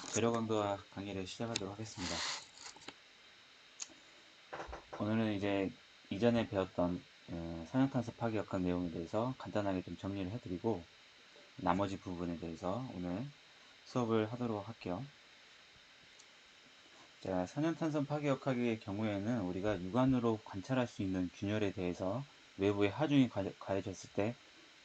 재료 강도와 강의를 시작하도록 하겠습니다. 오늘은 이제 이전에 배웠던 산화탄소 파괴역학 내용에 대해서 간단하게 좀 정리를 해드리고 나머지 부분에 대해서 오늘 수업을 하도록 할게요. 자, 산화탄소 파괴역학의 경우에는 우리가 육안으로 관찰할 수 있는 균열에 대해서 외부의 하중이 가해졌을 때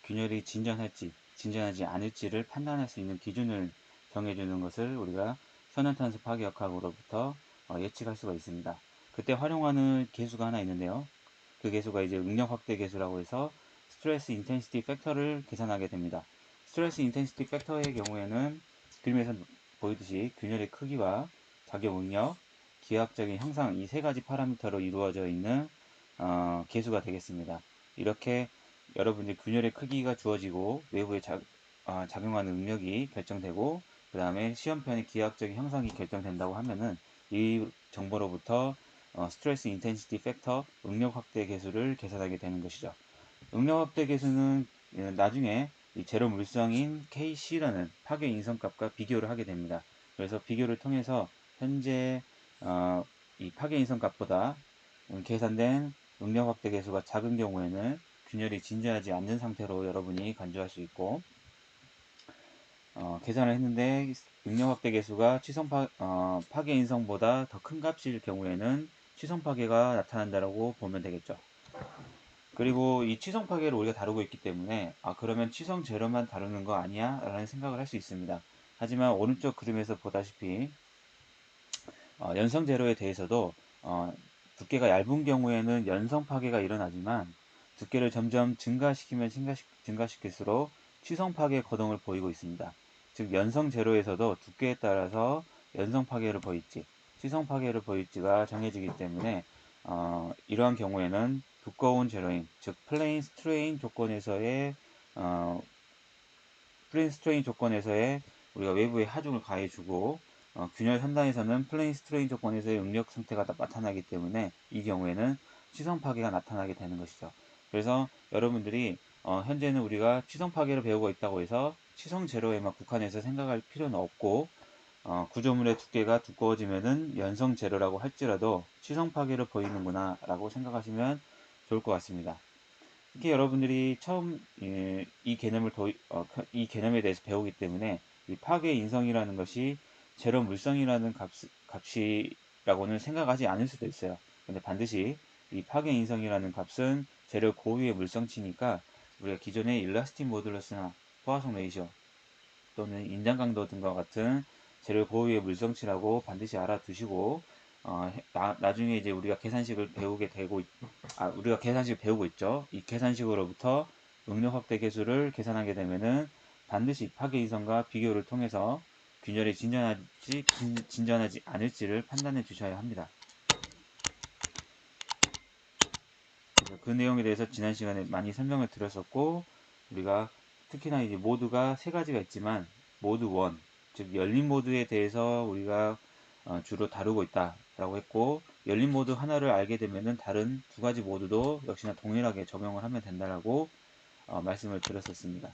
균열이 진전할지 진전하지 않을지를 판단할 수 있는 기준을 정해주는 것을 우리가 산화탄소 파괴역학으로부터 예측할 수가 있습니다. 그때 활용하는 계수가 하나 있는데요. 그 계수가 이제 응력 확대 계수라고 해서 스트레스 인텐시티 팩터를 계산하게 됩니다. 스트레스 인텐시티 팩터의 경우에는 그림에서 보이듯이 균열의 크기와 작용 응력, 기하학적인 형상 이 세 가지 파라미터로 이루어져 있는 계수가 되겠습니다. 이렇게 여러분들 균열의 크기가 주어지고 외부에 작용하는 응력이 결정되고 그 다음에 시험편의 기하학적인 형상이 결정된다고 하면은 이 정보로부터 스트레스 인텐시티 팩터 응력 확대 계수를 계산하게 되는 것이죠. 응력 확대 계수는 나중에 이 제로 물성인 KC라는 파괴 인성값과 비교를 하게 됩니다. 그래서 비교를 통해서 현재 이 파괴 인성값보다 계산된 응력 확대 계수가 작은 경우에는 균열이 진전하지 않는 상태로 여러분이 간주할 수 있고 계산을 했는데 응력 확대 계수가 파괴 인성보다 더 큰 값일 경우에는 취성 파괴가 나타난다고 보면 되겠죠. 그리고 이 취성 파괴를 우리가 다루고 있기 때문에 그러면 취성 재료만 다루는 거 아니야? 라는 생각을 할 수 있습니다. 하지만 오른쪽 그림에서 보다시피 연성 재료에 대해서도 두께가 얇은 경우에는 연성 파괴가 일어나지만 두께를 점점 증가시키면 증가시킬수록 취성 파괴 거동을 보이고 있습니다. 즉 연성 재료에서도 두께에 따라서 연성 파괴를 보일지 취성 파괴를 보일지가 정해지기 때문에 이러한 경우에는 두꺼운 재료인 즉 플레인 스트레인 조건에서의 우리가 외부의 하중을 가해주고 균열 3단에서는 플레인 스트레인 조건에서의 응력 상태가 나타나기 때문에 이 경우에는 취성 파괴가 나타나게 되는 것이죠. 그래서 여러분들이 현재는 우리가 취성 파괴를 배우고 있다고 해서 취성 재료에만 국한해서 생각할 필요는 없고 구조물의 두께가 두꺼워지면은 연성 재료라고 할지라도 취성 파괴를 보이는구나 라고 생각하시면 좋을 것 같습니다. 특히 여러분들이 처음 이 개념에 대해서 배우기 때문에 이 파괴 인성이라는 것이 제로 물성이라는 값이라고는 생각하지 않을 수도 있어요. 근데 반드시 이 파괴 인성이라는 값은 재료 고유의 물성치니까 우리가 기존의 일라스틱 모듈러스나 포화성 레이셔 또는 인장 강도 등과 같은 재료 고유의 물성치라고 반드시 알아두시고 나중에 이제 우리가 계산식을 배우고 있죠. 이 계산식으로부터 응력 확대 계수를 계산하게 되면은 반드시 파괴 이성과 비교를 통해서 균열이 진전하지 않을지를 판단해 주셔야 합니다. 그래서 그 내용에 대해서 지난 시간에 많이 설명을 드렸었고 우리가 특히나 이제 모드가 세 가지가 있지만 모드 1, 즉 열린 모드에 대해서 우리가 주로 다루고 있다라고 했고 열린 모드 하나를 알게 되면은 다른 두 가지 모드도 역시나 동일하게 적용을 하면 된다라고 말씀을 드렸었습니다.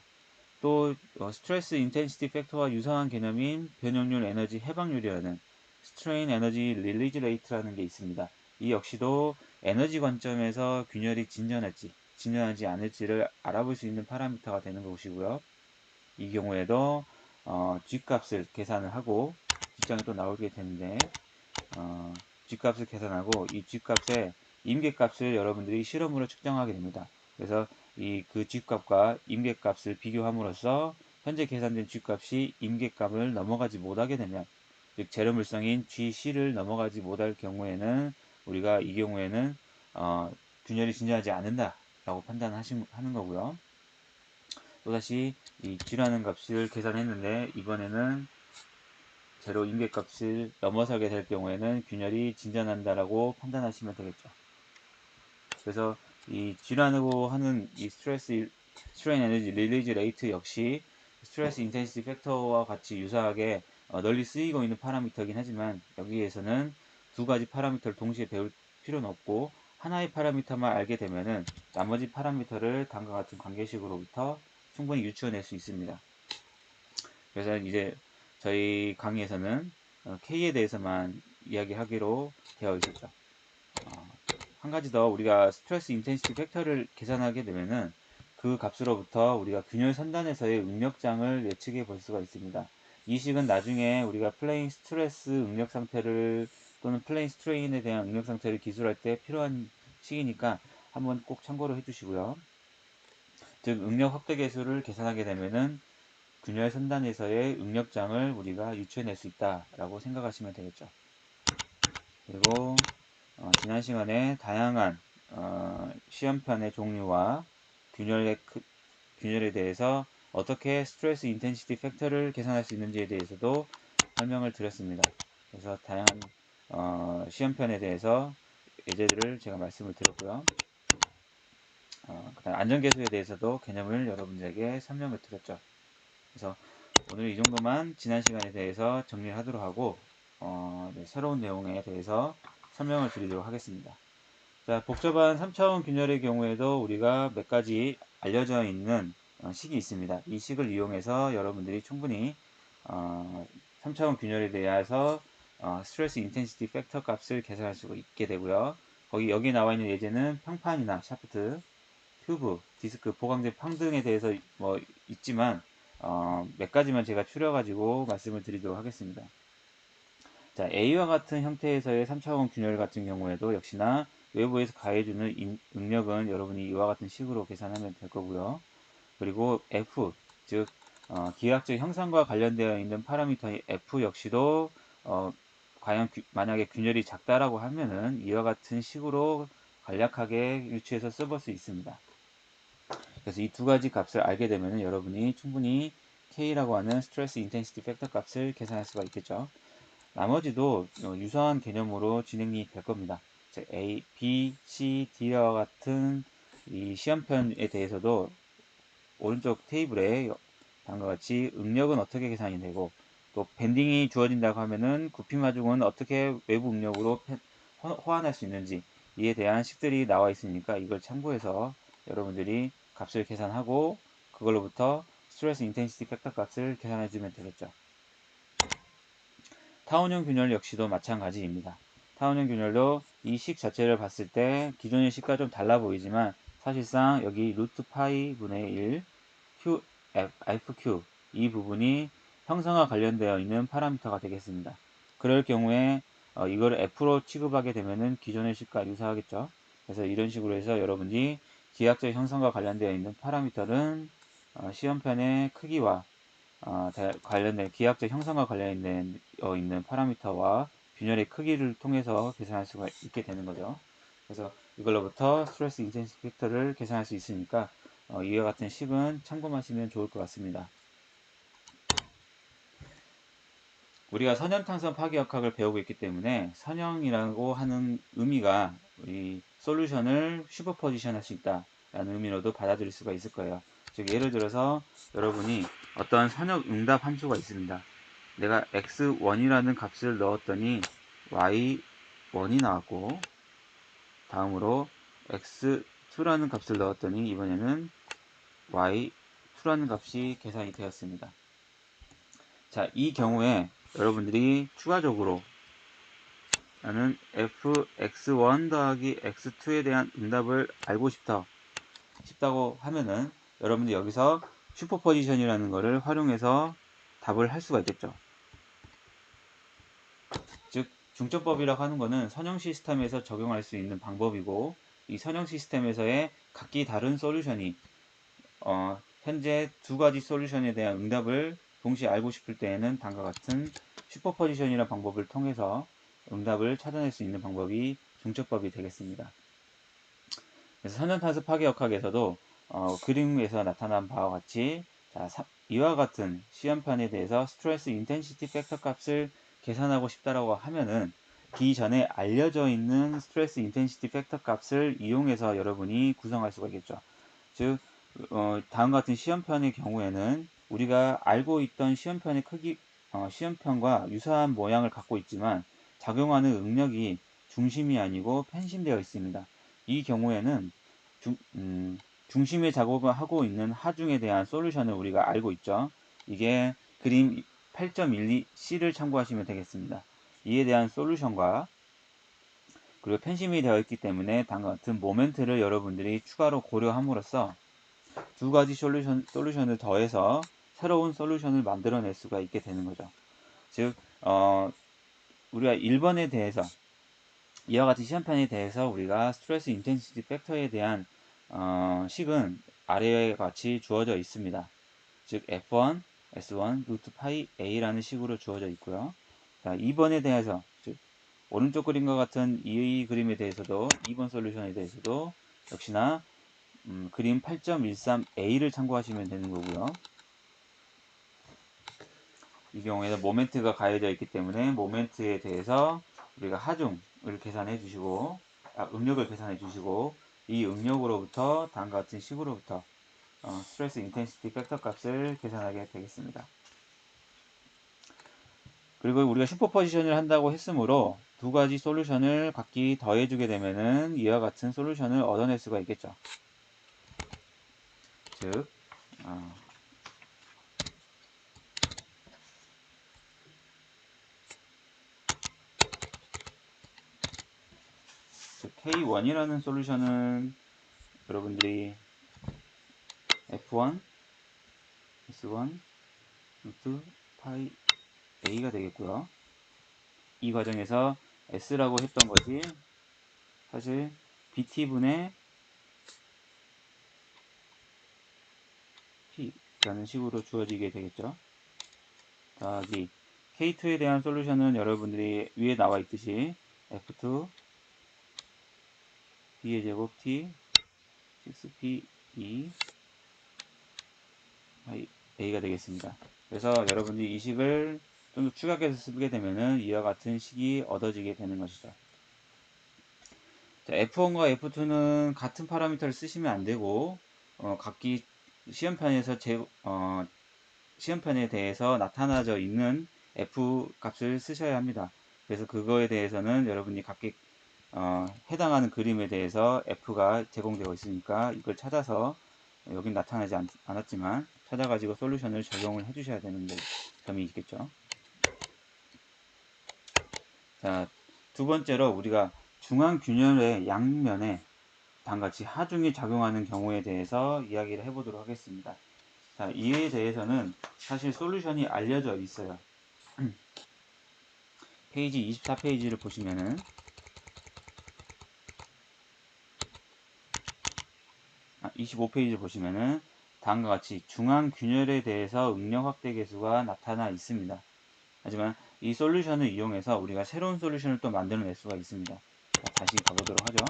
또 스트레스 인텐시티 팩터와 유사한 개념인 변형률 에너지 해방률이라는 스트레인 에너지 릴리즈 레이트라는 게 있습니다. 이 역시도 에너지 관점에서 균열이 진전하지 않을지를 알아볼 수 있는 파라미터가 되는 것이고요. 이 경우에도 G값을 계산을 하고 뒷장에 또 나오게 되는데 G값을 계산하고 이 G값의 임계값을 여러분들이 실험으로 측정하게 됩니다. 그래서 그 G값과 임계값을 비교함으로써 현재 계산된 G값이 임계값을 넘어가지 못하게 되면 즉 제로물성인 GC를 넘어가지 못할 경우에는 우리가 이 경우에는 균열이 진전하지 않는다라고 판단하는 거고요. 또다시 이 G라는 값을 계산했는데 이번에는 제로 임계값을 넘어서게 될 경우에는 균열이 진전한다라고 판단하시면 되겠죠. 그래서 이 G라고 하는 이 스트레인 에너지 릴리즈 레이트 역시 스트레스 인텐시티 팩터와 같이 유사하게 널리 쓰이고 있는 파라미터이긴 하지만 여기에서는 두 가지 파라미터를 동시에 배울 필요는 없고 하나의 파라미터만 알게 되면은 나머지 파라미터를 다음과 같은 관계식으로부터 충분히 유추해낼 수 있습니다. 그래서 이제 저희 강의에서는 K에 대해서만 이야기하기로 되어 있었죠. 한 가지 더 우리가 스트레스 인텐시티 팩터를 계산하게 되면은 그 값으로부터 우리가 균열 선단에서의 응력장을 예측해 볼 수가 있습니다. 이 식은 나중에 우리가 플레인 스트레스 응력 상태를 또는 플레인 스트레인에 대한 응력 상태를 기술할 때 필요한 식이니까 한번 꼭 참고를 해주시고요. 즉 응력 확대 계수를 계산하게 되면은 균열 선단에서의 응력장을 우리가 유추해낼 수 있다라고 생각하시면 되겠죠. 그리고 지난 시간에 다양한 시험편의 종류와 균열에 대해서 어떻게 스트레스 인텐시티 팩터를 계산할 수 있는지에 대해서도 설명을 드렸습니다. 그래서 다양한 시험편에 대해서 예제들을 제가 말씀을 드렸고요. 그다음 안전계수에 대해서도 개념을 여러분들에게 설명을 드렸죠. 그래서 오늘 이 정도만 지난 시간에 대해서 정리를 하도록 하고 네, 새로운 내용에 대해서 설명을 드리도록 하겠습니다. 자, 복잡한 3차원 균열의 경우에도 우리가 몇 가지 알려져 있는 식이 있습니다. 이 식을 이용해서 여러분들이 충분히 3차원 균열에 대해서 스트레스 인텐시티 팩터 값을 계산할 수 있게 되고요. 여기 나와 있는 예제는 평판이나 샤프트, 튜브, 디스크, 보강제 팡 등에 대해서 뭐 있지만 몇 가지만 제가 추려가지고 말씀을 드리도록 하겠습니다. 자, A와 같은 형태에서의 3차원 균열 같은 경우에도 역시나 외부에서 가해주는 응력은 여러분이 이와 같은 식으로 계산하면 될 거고요. 그리고 F, 즉 기하학적 형상과 관련되어 있는 파라미터인 F 역시도 과연 만약에 균열이 작다라고 하면은 이와 같은 식으로 간략하게 유추해서 써볼 수 있습니다. 그래서 이 두 가지 값을 알게 되면 여러분이 충분히 K라고 하는 스트레스 인텐시티 팩터 값을 계산할 수가 있겠죠. 나머지도 유사한 개념으로 진행이 될 겁니다. A, B, C, D와 같은 이 시험편에 대해서도 오른쪽 테이블에 다음과 같이 응력은 어떻게 계산이 되고 또 밴딩이 주어진다고 하면은 구피마중은 어떻게 외부 응력으로 호환할 수 있는지 이에 대한 식들이 나와 있으니까 이걸 참고해서 여러분들이 값을 계산하고 그걸로부터 스트레스 인텐시티 팩터 값을 계산해 주면 되겠죠. 타원형 균열 역시도 마찬가지입니다. 타원형 균열도 이 식 자체를 봤을 때 기존의 식과 좀 달라 보이지만 사실상 여기 루트 파이 분의 1 Q, FQ 이 부분이 형상과 관련되어 있는 파라미터가 되겠습니다. 그럴 경우에 이걸 F로 취급하게 되면은 기존의 식과 유사하겠죠. 그래서 이런 식으로 해서 여러분이 기하학적 형성과 관련되어 있는 파라미터는 시험편의 크기와 관련된 기하학적 형성과 관련된 있는 파라미터와 균열의 크기를 통해서 계산할 수가 있게 되는 거죠. 그래서 이걸로부터 스트레스 인텐시티 팩터를 계산할 수 있으니까 이와 같은 식은 참고하시면 좋을 것 같습니다. 우리가 선형탄성 파괴역학을 배우고 있기 때문에 선형이라고 하는 의미가 우리 솔루션을 슈퍼포지션 할 수 있다 라는 의미로도 받아들일 수가 있을 거예요. 즉 예를 들어서 여러분이 어떤 선형 응답 함수가 있습니다. 내가 x1이라는 값을 넣었더니 y1이 나왔고 다음으로 x2라는 값을 넣었더니 이번에는 y2라는 값이 계산이 되었습니다. 자, 이 경우에 여러분들이 추가적으로 나는 fx1 더하기 x2에 대한 응답을 알고 싶다고 하면은 여러분들 여기서 슈퍼포지션이라는 것을 활용해서 답을 할 수가 있겠죠. 즉 중점법이라고 하는 것은 선형 시스템에서 적용할 수 있는 방법이고 이 선형 시스템에서의 각기 다른 솔루션이 현재 두 가지 솔루션에 대한 응답을 동시에 알고 싶을 때에는 다음과 같은 슈퍼포지션이라는 방법을 통해서 응답을 찾아낼 수 있는 방법이 중첩법이 되겠습니다. 그래서 선형탄수 파괴역학에서도 그림에서 나타난 바와 같이 이와 같은 시험편에 대해서 스트레스 인텐시티 팩터 값을 계산하고 싶다라고 하면은 기전에 알려져 있는 스트레스 인텐시티 팩터 값을 이용해서 여러분이 구성할 수가 있겠죠. 즉 다음 같은 시험편의 경우에는 우리가 알고 있던 시험편의 크기 시험편과 유사한 모양을 갖고 있지만 작용하는 응력이 중심이 아니고 편심되어 있습니다. 이 경우에는 중심의 작업을 하고 있는 하중에 대한 솔루션을 우리가 알고 있죠. 이게 그림 8.12C를 참고하시면 되겠습니다. 이에 대한 솔루션과 그리고 펜심이 되어 있기 때문에 다음과 같은 모멘트를 여러분들이 추가로 고려함으로써 두 가지 솔루션을 더해서 새로운 솔루션을 만들어낼 수가 있게 되는 거죠. 즉, 우리가 1번에 대해서 이와 같은 시험편에 대해서 우리가 스트레스 인텐시티 팩터에 대한 식은 아래와 같이 주어져 있습니다. 즉 F1, S1, 루트 파이 A라는 식으로 주어져 있고요. 자, 2번에 대해서 즉 오른쪽 그림과 같은 이 그림에 대해서도 2번 솔루션에 대해서도 역시나 그림 8.13A를 참고하시면 되는 거고요. 이 경우에는 모멘트가 가해져 있기 때문에 모멘트에 대해서 우리가 하중을 계산해 주시고 응력을 계산해 주시고 이 응력으로부터 다음과 같은 식으로부터 스트레스 인텐시티 팩터 값을 계산하게 되겠습니다. 그리고 우리가 슈퍼포지션을 한다고 했으므로 두 가지 솔루션을 각기 더해주게 되면은 이와 같은 솔루션을 얻어낼 수가 있겠죠. 즉, K1이라는 솔루션은 여러분들이 F1, S1, 루트 파이 A가 되겠고요. 이 과정에서 S라고 했던 것이 사실 BT분의 P라는 식으로 주어지게 되겠죠. 더하기 K2에 대한 솔루션은 여러분들이 위에 나와 있듯이 F2 B의 제곱 T 6P2 A가 되겠습니다. 그래서 여러분들이 이 식을 좀 더 추가해서 쓰게 되면은 이와 같은 식이 얻어지게 되는 것이죠. 자, F1과 F2는 같은 파라미터를 쓰시면 안 되고 각기 시험편에서 시험편에 대해서 나타나져 있는 F 값을 쓰셔야 합니다. 그래서 그거에 대해서는 여러분이 각기 해당하는 그림에 대해서 F가 제공되어 있으니까 이걸 찾아서 여긴 나타나지 않았지만 찾아가지고 솔루션을 적용을 해주셔야 되는 점이 있겠죠. 자, 두 번째로 우리가 중앙균열의 양면에 다음같이 하중이 작용하는 경우에 대해서 이야기를 해보도록 하겠습니다. 자, 이에 대해서는 사실 솔루션이 알려져 있어요. 페이지 24페이지를 보시면은 25페이지를 보시면은 다음과 같이 중앙균열에 대해서 응력 확대 계수가 나타나 있습니다. 하지만 이 솔루션을 이용해서 우리가 새로운 솔루션을 또 만들어낼 수가 있습니다. 자, 다시 가보도록 하죠.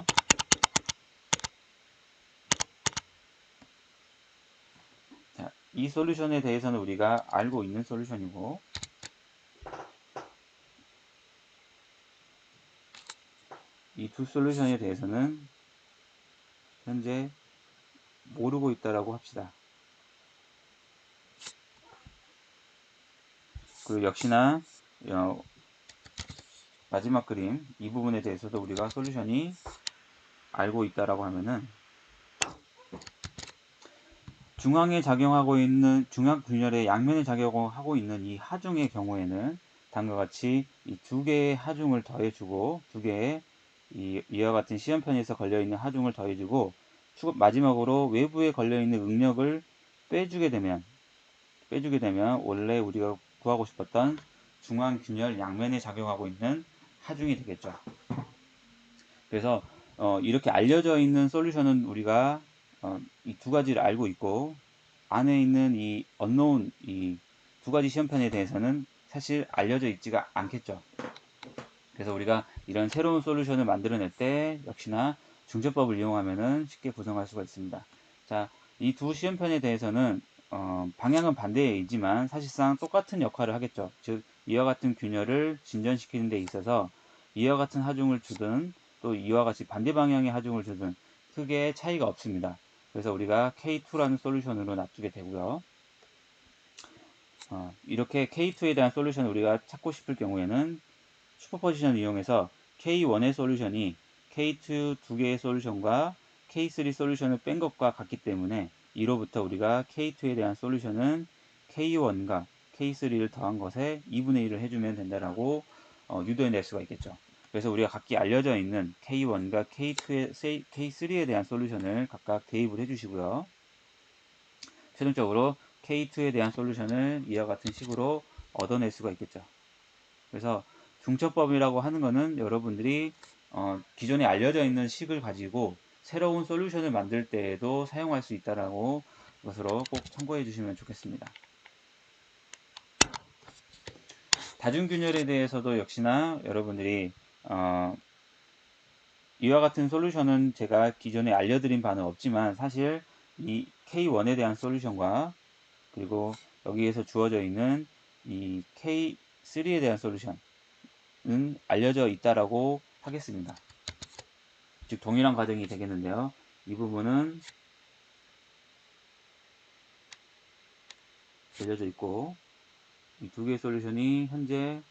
자, 이 솔루션에 대해서는 우리가 알고 있는 솔루션이고 이 두 솔루션에 대해서는 현재 모르고 있다라고 합시다. 그리고 역시나 마지막 그림 이 부분에 대해서도 우리가 솔루션이 알고 있다라고 하면은 중앙에 작용하고 있는 중앙균열의 양면에 작용하고 있는 이 하중의 경우에는 다음과 같이 이 두 개의 하중을 더해주고 두 개의 이와 같은 시험편에서 걸려있는 하중을 더해주고 마지막으로 외부에 걸려있는 응력을 빼주게 되면 원래 우리가 구하고 싶었던 중앙균열 양면에 작용하고 있는 하중이 되겠죠. 그래서 이렇게 알려져 있는 솔루션은 우리가 이 두 가지를 알고 있고 안에 있는 이 unknown 이 두 가지 시험편에 대해서는 사실 알려져 있지가 않겠죠. 그래서 우리가 이런 새로운 솔루션을 만들어낼 때 역시나 중첩법을 이용하면은 쉽게 구성할 수가 있습니다. 자, 이 두 시험편에 대해서는 방향은 반대이지만 사실상 똑같은 역할을 하겠죠. 즉 이와 같은 균열을 진전시키는 데 있어서 이와 같은 하중을 주든 또 이와 같이 반대 방향의 하중을 주든 크게 차이가 없습니다. 그래서 우리가 K2라는 솔루션으로 놔두게 되고요. 이렇게 K2에 대한 솔루션을 우리가 찾고 싶을 경우에는 슈퍼포지션을 이용해서 K1의 솔루션이 K2 두 개의 솔루션과 K3 솔루션을 뺀 것과 같기 때문에 이로부터 우리가 K2에 대한 솔루션은 K1과 K3를 더한 것에 2분의 1을 해주면 된다라고 유도해낼 수가 있겠죠. 그래서 우리가 각기 알려져 있는 K1과 K3에 대한 솔루션을 각각 대입을 해주시고요. 최종적으로 K2에 대한 솔루션을 이와 같은 식으로 얻어낼 수가 있겠죠. 그래서 중첩법이라고 하는 것은 여러분들이 기존에 알려져 있는 식을 가지고 새로운 솔루션을 만들 때에도 사용할 수 있다라고 것으로 꼭 참고해 주시면 좋겠습니다. 다중균열에 대해서도 역시나 여러분들이 이와 같은 솔루션은 제가 기존에 알려드린 바는 없지만 사실 이 K1에 대한 솔루션과 그리고 여기에서 주어져 있는 이 K3에 대한 솔루션은 알려져 있다라고 하겠습니다. 즉 동일한 과정이 되겠는데요. 이 부분은 알려져 있고 이 두 개의 솔루션이 현재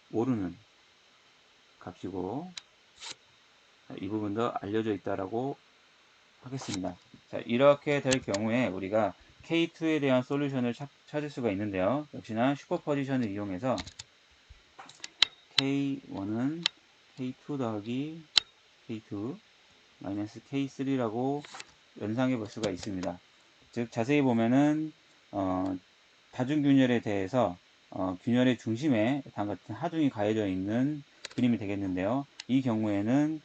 모르는 값이고 이 부분도 알려져 있다라고 하겠습니다. 자, 이렇게 될 경우에 우리가 K2에 대한 솔루션을 찾을 수가 있는데요. 역시나 슈퍼포지션을 이용해서 K1은 K2 더하기 K2 마이너스 K3라고 연상해 볼 수가 있습니다. 즉 자세히 보면은 다중균열에 대해서 균열의 중심에 다음과 같은 하중이 가해져 있는 그림이 되겠는데요. 이 경우에는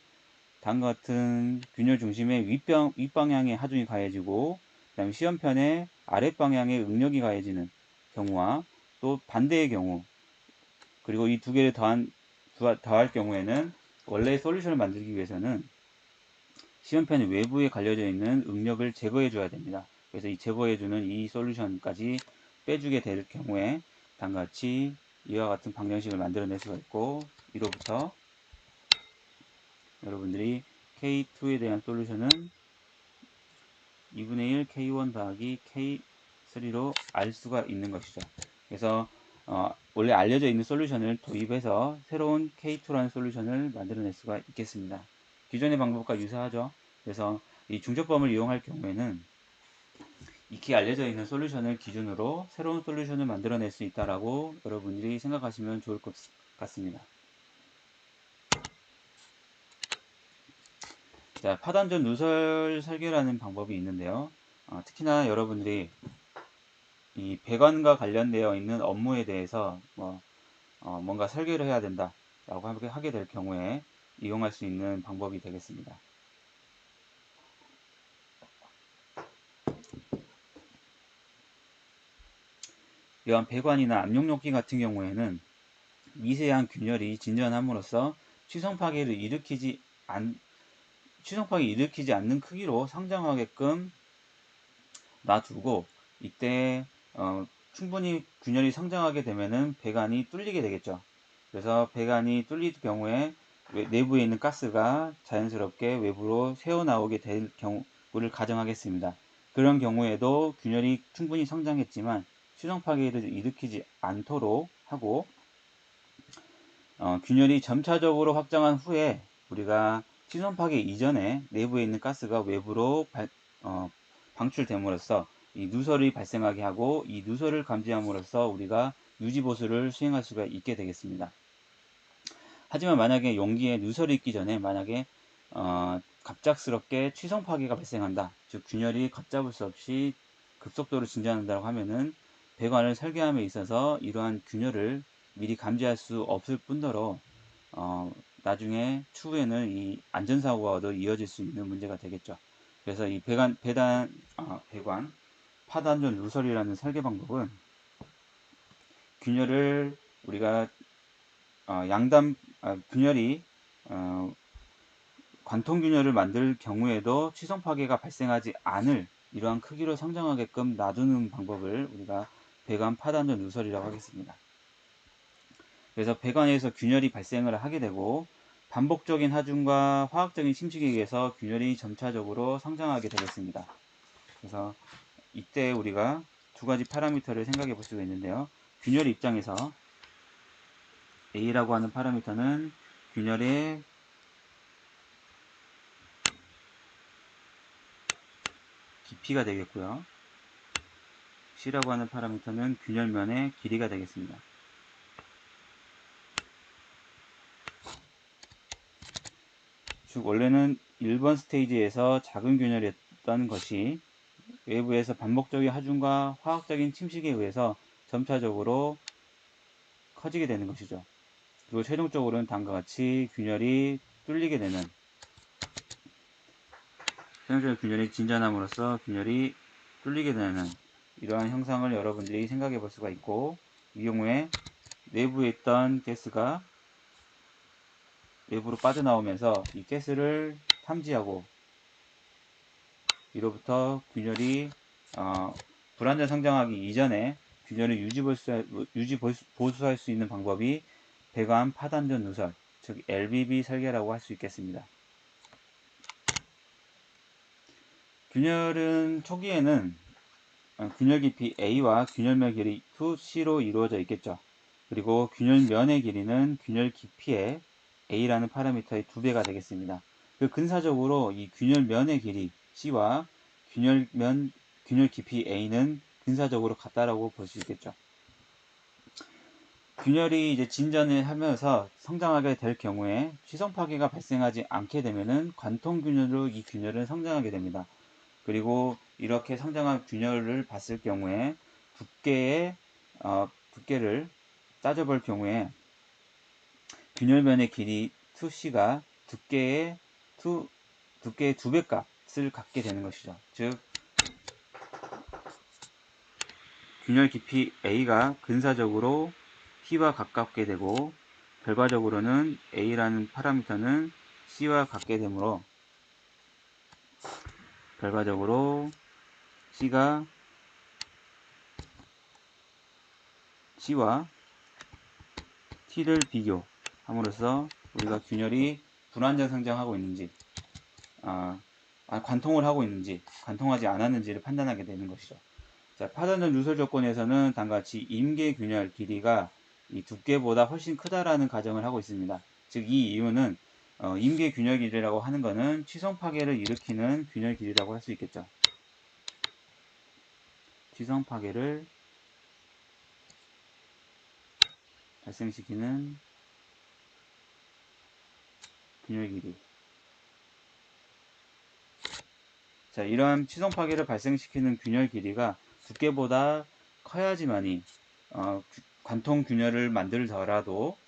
다음과 같은 균열 중심의 윗방향에 하중이 가해지고 그다음 시험편에 아랫방향에 응력이 가해지는 경우와 또 반대의 경우 그리고 이 두 개를 더할 경우에는 원래 솔루션을 만들기 위해서는 시험편 외부에 갈려져 있는 응력을 제거해 줘야 됩니다. 그래서 이 제거해 주는 이 솔루션까지 빼주게 될 경우에 다음과 같이 이와 같은 방정식을 만들어낼 수가 있고 이로부터 여러분들이 K2에 대한 솔루션은 2분의 1 K1 더하기 K3로 알 수가 있는 것이죠. 그래서 원래 알려져 있는 솔루션을 도입해서 새로운 K2라는 솔루션을 만들어낼 수가 있겠습니다. 기존의 방법과 유사하죠. 그래서 이 중첩법을 이용할 경우에는 익히 알려져 있는 솔루션을 기준으로 새로운 솔루션을 만들어낼 수 있다라고 여러분들이 생각하시면 좋을 것 같습니다. 자, 파단전 누설 설계라는 방법이 있는데요. 특히나 여러분들이 이 배관과 관련되어 있는 업무에 대해서 뭔가 설계를 해야 된다라고 하게 될 경우에 이용할 수 있는 방법이 되겠습니다. 이러한 배관이나 압력용기 같은 경우에는 미세한 균열이 진전함으로써 취성파괴를 일으키지 않는 크기로 성장하게끔 놔두고 이때 충분히 균열이 성장하게 되면은 배관이 뚫리게 되겠죠. 그래서 배관이 뚫릴 경우에 내부에 있는 가스가 자연스럽게 외부로 새어나오게 될 경우를 가정하겠습니다. 그런 경우에도 균열이 충분히 성장했지만 수정 파괴를 일으키지 않도록 하고 균열이 점차적으로 확장한 후에 우리가 시선 파괴 이전에 내부에 있는 가스가 외부로 방출됨으로써 이 누설이 발생하게 하고 이 누설을 감지함으로써 우리가 유지보수를 수행할 수가 있게 되겠습니다. 하지만 만약에 용기에 누설이 있기 전에 만약에 갑작스럽게 취성 파괴가 발생한다. 즉 균열이 걷잡을 수 없이 급속도로 진전한다고 하면은 배관을 설계함에 있어서 이러한 균열을 미리 감지할 수 없을 뿐더러 나중에 추후에는 이 안전사고와도 이어질 수 있는 문제가 되겠죠. 그래서 이 배관 파단전 누설이라는 설계 방법은 균열을 우리가 균열이 관통균열을 만들 경우에도 취성 파괴가 발생하지 않을 이러한 크기로 성장하게끔 놔두는 방법을 우리가 배관 파단전 누설이라고 하겠습니다. 그래서 배관에서 균열이 발생을 하게 되고 반복적인 하중과 화학적인 침식에 의해서 균열이 점차적으로 성장하게 되겠습니다. 그래서 이때 우리가 두 가지 파라미터를 생각해 볼 수가 있는데요. 균열 입장에서 A라고 하는 파라미터는 균열의 깊이가 되겠고요. C라고 하는 파라미터는 균열면의 길이가 되겠습니다. 즉 원래는 1번 스테이지에서 작은 균열이었던 것이 외부에서 반복적인 하중과 화학적인 침식에 의해서 점차적으로 커지게 되는 것이죠. 그리고 최종적으로는 다음과 같이 균열이 뚫리게 되는, 최종적으로 균열이 진전함으로써 균열이 뚫리게 되는 이러한 형상을 여러분들이 생각해 볼 수가 있고, 이 경우에 내부에 있던 가스가 외부로 빠져나오면서 이 가스를 탐지하고 이로부터 균열이 불완전 성장하기 이전에 균열을 보수할 수 있는 방법이 배관 파단전 누설, 즉 LBB 설계라고 할 수 있겠습니다. 균열은 초기에는 균열 깊이 A와 균열면 길이 2C로 이루어져 있겠죠. 그리고 균열면의 길이는 균열 깊이의 A라는 파라미터의 2배가 되겠습니다. 그 근사적으로 이 균열면의 길이 C와 균열 깊이 A는 근사적으로 같다라고 볼 수 있겠죠. 균열이 이제 진전을 하면서 성장하게 될 경우에 취성 파괴가 발생하지 않게 되면은 관통 균열로 이 균열은 성장하게 됩니다. 그리고 이렇게 성장한 균열을 봤을 경우에 두께를 따져볼 경우에 균열면의 길이 2C가 두께의 2배 값을 갖게 되는 것이죠. 즉 균열 깊이 A가 근사적으로 T와 가깝게 되고 결과적으로는 A라는 파라미터는 C와 같게 되므로 결과적으로 C와 T를 비교함으로써 우리가 균열이 불완전 성장하고 있는지 관통을 하고 있는지 관통하지 않았는지를 판단하게 되는 것이죠. 자, 파단전 누설 조건에서는 다음과 같이 임계 균열 길이가 이 두께보다 훨씬 크다라는 가정을 하고 있습니다. 즉 이 이유는 임계 균열 길이라고 하는 것은 취성 파괴를 일으키는 균열 길이라고 할 수 있겠죠. 취성 파괴를 발생시키는 균열 길이. 자, 이러한 취성 파괴를 발생시키는 균열 길이가 두께보다 커야지만이 관통 균열을 만들더라도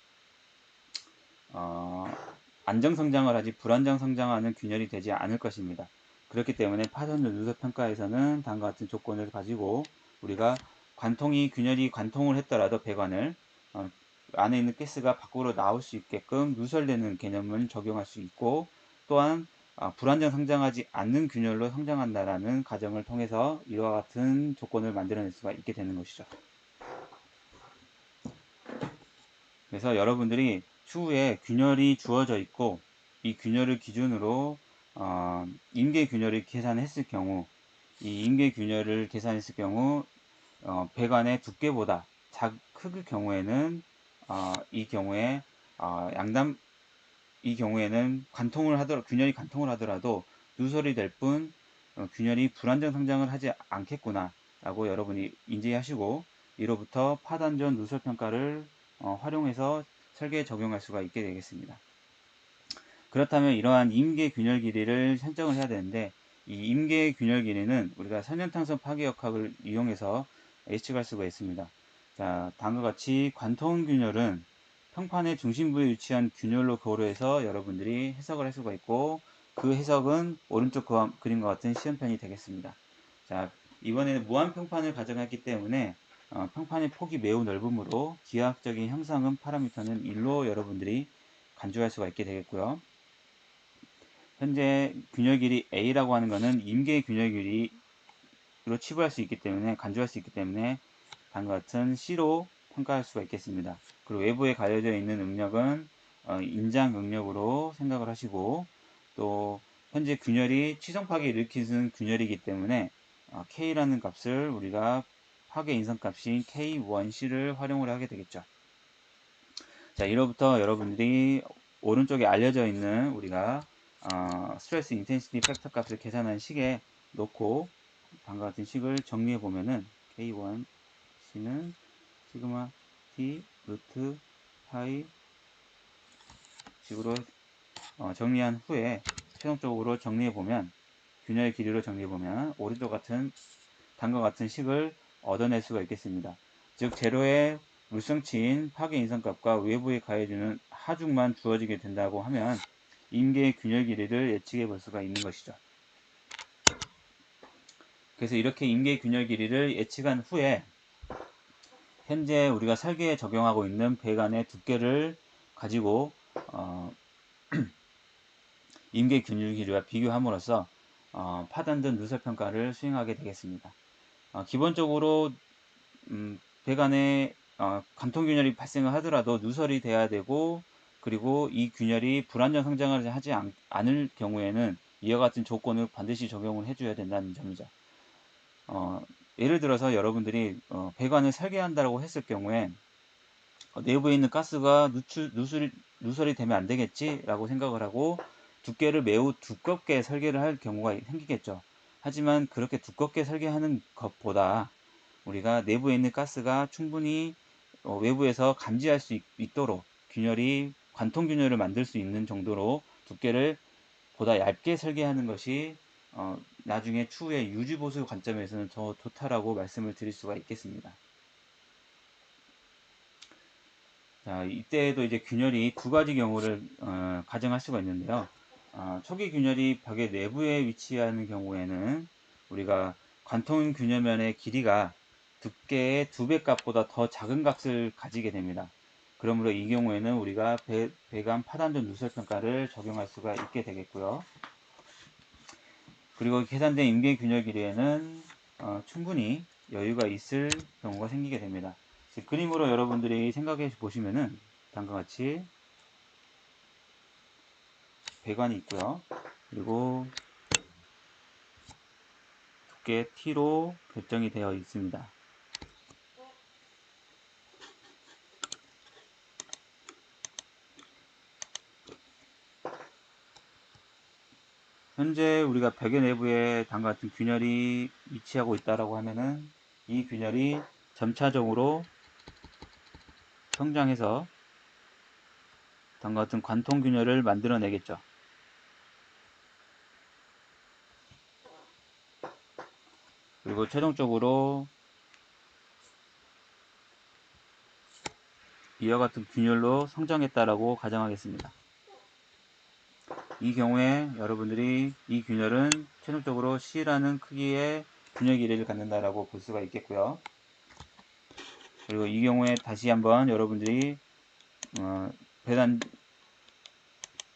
안정 성장을 하지 불안정 성장하는 균열이 되지 않을 것입니다. 그렇기 때문에 파선전 누설 평가에서는 다음과 같은 조건을 가지고 우리가 균열이 관통을 했더라도 배관을 안에 있는 가스가 밖으로 나올 수 있게끔 누설되는 개념을 적용할 수 있고, 또한 불안정 성장하지 않는 균열로 성장한다라는 가정을 통해서 이와 같은 조건을 만들어낼 수가 있게 되는 것이죠. 그래서 여러분들이 추후에 균열이 주어져 있고 이 균열을 기준으로 임계 균열을 계산했을 경우, 이 임계 균열을 계산했을 경우 배관의 두께보다 크을 경우에는 이 경우에 이 경우에는 균열이 관통을 하더라도 누설이 될 뿐 균열이 불안정 성장을 하지 않겠구나 라고 여러분이 인지하시고, 이로부터 파단전 누설 평가를 활용해서 설계에 적용할 수가 있게 되겠습니다. 그렇다면 이러한 임계 균열 길이를 설정을 해야 되는데, 이 임계 균열 길이는 우리가 선연탄소 파괴역학을 이용해서 예측할 수가 있습니다. 자, 다음과 같이 관통 균열은 평판의 중심부에 위치한 균열로 고려해서 여러분들이 해석을 할 수가 있고, 그 해석은 오른쪽 그림과 같은 시험편이 되겠습니다. 자, 이번에는 무한평판을 가정했기 때문에 평판의 폭이 매우 넓으므로 기하학적인 형상은 파라미터는 1로 여러분들이 간주할 수가 있게 되겠고요. 현재 균열 길이 A라고 하는 것은 임계 균열 길이로 치부할 수 있기 때문에, 간주할 수 있기 때문에 다음과 같은 C로 평가할 수가 있겠습니다. 그리고 외부에 가려져 있는 응력은 인장 응력으로 생각을 하시고, 또 현재 균열이 취성 파괴를 일으키는 균열이기 때문에 K라는 값을 우리가 파괴 인성값인 K1C를 활용을 하게 되겠죠. 자, 이로부터 여러분들이 오른쪽에 알려져 있는 우리가 스트레스 인텐시티 팩터 값을 계산한 식에 놓고 다음과 같은 식을 정리해 보면은 A1 C는 시그마 T 루트 파이 식으로 정리한 후에 최종적으로 정리해보면, 균열 길이로 정리해보면 오른쪽 같은 다음과 같은 식을 얻어낼 수가 있겠습니다. 즉 제로의 물성치인 파괴 인성값과 외부에 가해주는 하중만 주어지게 된다고 하면 임계의 균열 길이를 예측해 볼 수가 있는 것이죠. 그래서 이렇게 임계의 균열 길이를 예측한 후에 현재 우리가 설계에 적용하고 있는 배관의 두께를 가지고 임계 균열 길이와 비교함으로써 파단된 누설 평가를 수행하게 되겠습니다. 기본적으로 배관에 관통 균열이 발생을 하더라도 누설이 돼야 되고, 그리고 이 균열이 불안정 성장을 하지 않을 경우에는 이와 같은 조건을 반드시 적용을 해줘야 된다는 점이죠. 예를 들어서 여러분들이 배관을 설계한다고 했을 경우에 내부에 있는 가스가 누설이 되면 안 되겠지 라고 생각을 하고 두께를 매우 두껍게 설계를 할 경우가 생기겠죠. 하지만 그렇게 두껍게 설계하는 것보다 우리가 내부에 있는 가스가 충분히 외부에서 감지할 수 있도록 관통 균열을 만들 수 있는 정도로 두께를 보다 얇게 설계하는 것이 나중에 추후에 유지보수 관점에서는 더 좋다라고 말씀을 드릴 수가 있겠습니다. 자, 이때에도 이제 균열이 두 가지 경우를 가정할 수가 있는데요. 초기 균열이 벽의 내부에 위치하는 경우에는 우리가 관통 균열면의 길이가 두께의 2배 값보다 더 작은 값을 가지게 됩니다. 그러므로 이 경우에는 우리가 배관 파단전 누설 평가를 적용할 수가 있게 되겠고요. 그리고 계산된 임계 균열 길이에는 충분히 여유가 있을 경우가 생기게 됩니다. 그림으로 여러분들이 생각해 보시면은 다음과 같이 배관이 있고요. 그리고 두께 T로 결정이 되어 있습니다. 현재 우리가 벽의 내부에 다음과 같은 균열이 위치하고 있다라고 하면은 이 균열이 점차적으로 성장해서 다음과 같은 관통 균열을 만들어내겠죠. 그리고 최종적으로 이와 같은 균열로 성장했다라고 가정하겠습니다. 이 경우에 여러분들이 이 균열은 최종적으로 C라는 크기의 균열 길이를 갖는다라고 볼 수가 있겠고요. 그리고 이 경우에 다시 한번 여러분들이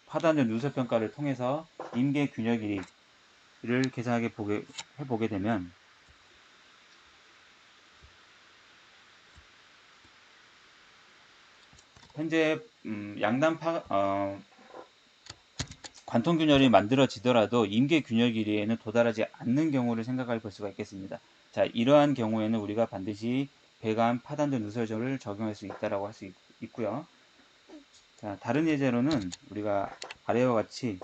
파단전 누설 평가를 통해서 임계 균열 길이를 계산해 보게 되면 현재 양단 관통 균열이 만들어지더라도 임계 균열 길이에는 도달하지 않는 경우를 생각해 볼 수가 있겠습니다. 자, 이러한 경우에는 우리가 반드시 배관 파단전 누설점을 적용할 수 있다라고 할 수 있고요. 자, 다른 예제로는 우리가 아래와 같이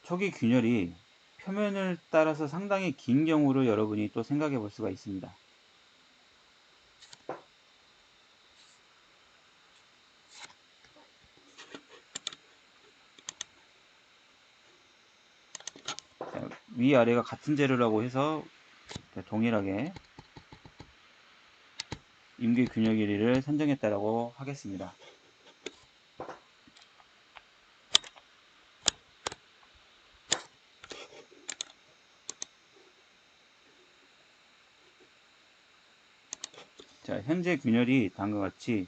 초기 균열이 표면을 따라서 상당히 긴 경우를 여러분이 또 생각해 볼 수가 있습니다. 자, 위아래가 같은 재료라고 해서 동일하게 임계 균열 길이를 선정했다라고 하겠습니다. 자, 현재 균열이 다음과 같이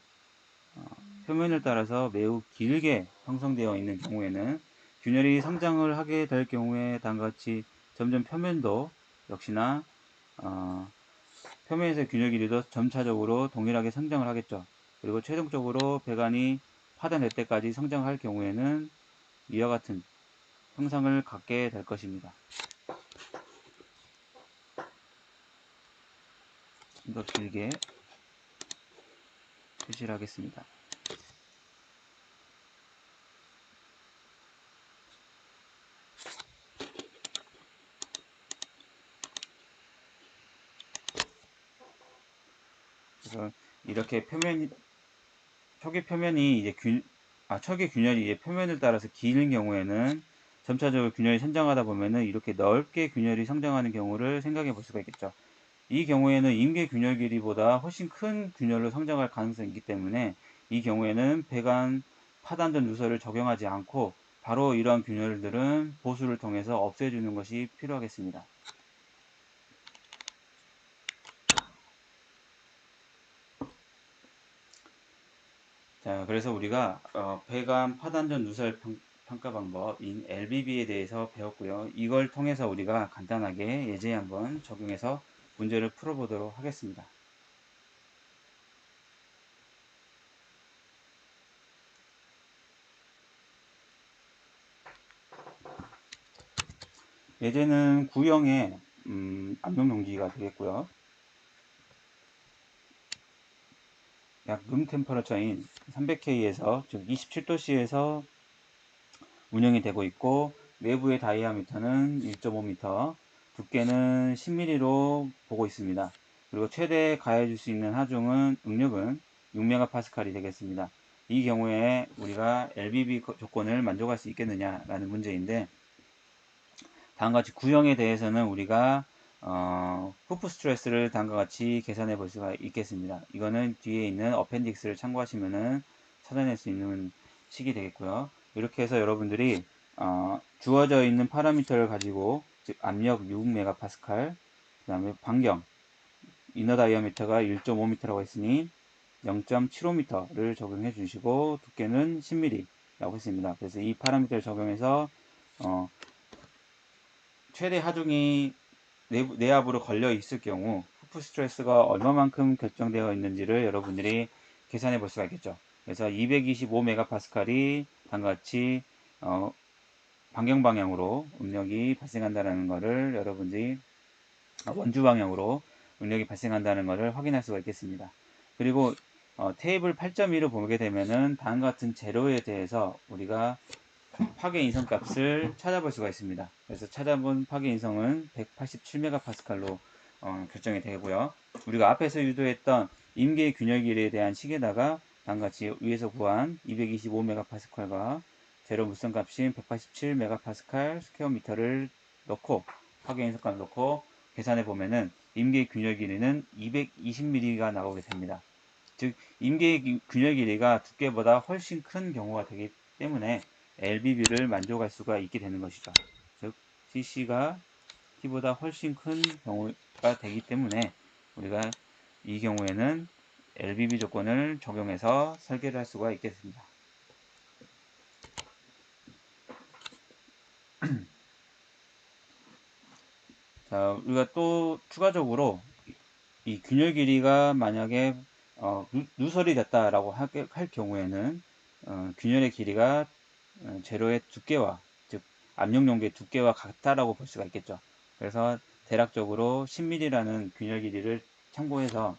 표면을 따라서 매우 길게 형성되어 있는 경우에는 균열이 성장을 하게 될 경우에 다음과 같이 점점 표면도 역시나 표면에서 균열 길이도 점차적으로 동일하게 성장을 하겠죠. 그리고 최종적으로 배관이 파단될 때까지 성장할 경우에는 이와 같은 형상을 갖게 될 것입니다. 좀 더 길게 표시를 하겠습니다. 그래서 이렇게 척의 표면이 이제 척의 균열이 이제 표면을 따라서 기는 경우에는 점차적으로 균열이 성장하다 보면은 이렇게 넓게 균열이 성장하는 경우를 생각해 볼 수가 있겠죠. 이 경우에는 임계 균열 길이보다 훨씬 큰 균열로 성장할 가능성이 있기 때문에 이 경우에는 배관 파단전 누설을 적용하지 않고 바로 이러한 균열들은 보수를 통해서 없애주는 것이 필요하겠습니다. 자, 그래서 우리가 배관 파단전 누설 평가 방법인 LBB에 대해서 배웠고요. 이걸 통해서 우리가 간단하게 예제에 한번 적용해서 문제를 풀어보도록 하겠습니다. 예제는 구형의 압력 용기가 되겠고요. 약 룸 템퍼러처인 300K에서 즉 27도씨에서 운영이 되고 있고 내부의 다이아미터는 1.5m, 두께는 10mm로 보고 있습니다. 그리고 최대 가해줄 수 있는 하중은 응력은 6MPa이 되겠습니다. 이 경우에 우리가 LBB 조건을 만족할 수 있겠느냐라는 문제인데, 다음과 같이 구형에 대해서는 우리가 후프 스트레스를 다음과 같이 계산해 볼 수가 있겠습니다. 이거는 뒤에 있는 어펜딕스를 참고하시면은 찾아낼 수 있는 식이 되겠고요. 이렇게 해서 여러분들이 주어져 있는 파라미터를 가지고, 즉 압력 6MPa, 그 다음에 반경 이너 다이아미터가 1.5m라고 했으니 0.75m를 적용해 주시고 두께는 10mm라고 했습니다. 그래서 이 파라미터를 적용해서 최대 하중이 내압으로 걸려 있을 경우 후프 스트레스가 얼마만큼 결정되어 있는지를 여러분들이 계산해 볼 수가 있겠죠. 그래서 225MPa이 다음과 같이 반경 방향으로 응력이 발생한다는 것을 여러분들이 원주 방향으로 응력이 발생한다는 것을 확인할 수가 있겠습니다. 그리고 테이블 8.2를 보게 되면은 다음과 같은 재료에 대해서 우리가 파괴 인성 값을 찾아볼 수가 있습니다. 그래서 찾아본 파괴 인성은 187MPa로 결정이 되고요. 우리가 앞에서 유도했던 임계 균열 길이에 대한 식에다가 다음같이 위에서 구한 225MPa과 제로 물성 값인 187MPa 스퀘어 미터를 넣고 파괴 인성 값을 넣고 계산해 보면은 임계 균열 길이는 220mm가 나오게 됩니다. 즉 임계 균열 길이가 두께보다 훨씬 큰 경우가 되기 때문에 LBB를 만족할 수가 있게 되는 것이죠. 즉 CC가 T보다 훨씬 큰 경우가 되기 때문에 우리가 이 경우에는 LBB 조건을 적용해서 설계를 할 수가 있겠습니다. 자, 우리가 또 추가적으로 이 균열 길이가 만약에 누설이 됐다라고 할 경우에는 균열의 길이가 재료의 두께와 즉 압력 용기의 두께와 같다라고 볼 수가 있겠죠. 그래서 대략적으로 10mm라는 균열 길이를 참고해서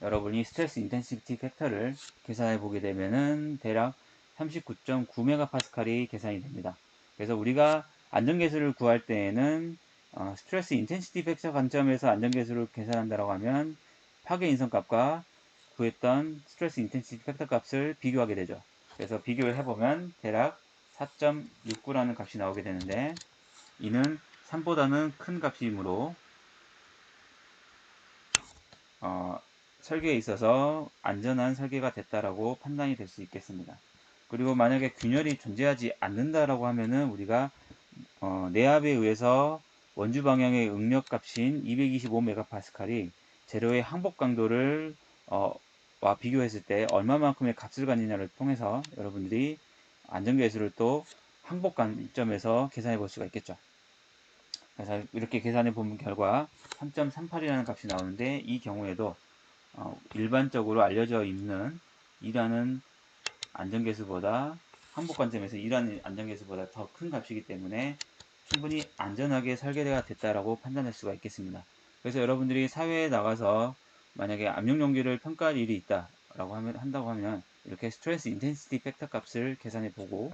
여러분이 스트레스 인텐시티 팩터를 계산해 보게 되면은 대략 39.9MPa이 계산이 됩니다. 그래서 우리가 안전계수를 구할 때에는 스트레스 인텐시티 팩터 관점에서 안전계수를 계산한다고 하면 파괴 인성값과 구했던 스트레스 인텐시티 팩터 값을 비교하게 되죠. 그래서 비교를 해보면 대략 4.69라는 값이 나오게 되는데, 이는 3보다는 큰 값이므로 설계에 있어서 안전한 설계가 됐다라고 판단이 될 수 있겠습니다. 그리고 만약에 균열이 존재하지 않는다라고 하면은 우리가 내압에 의해서 원주 방향의 응력 값인 225MPa이 재료의 항복 강도를 와 비교했을 때 얼마만큼의 값을 갖느냐를 통해서 여러분들이 안전계수를 또 항복 관점에서 계산해 볼 수가 있겠죠. 그래서 이렇게 계산해 본 결과 3.38이라는 값이 나오는데, 이 경우에도 일반적으로 알려져 있는 이라는 안전계수보다 항복 관점에서 이라는 안전계수보다 더 큰 값이기 때문에 충분히 안전하게 설계가 됐다라고 판단할 수가 있겠습니다. 그래서 여러분들이 사회에 나가서 만약에 압력 용기를 평가할 일이 있다라고 한다고 하면 이렇게 스트레스 인텐시티 팩터 값을 계산해 보고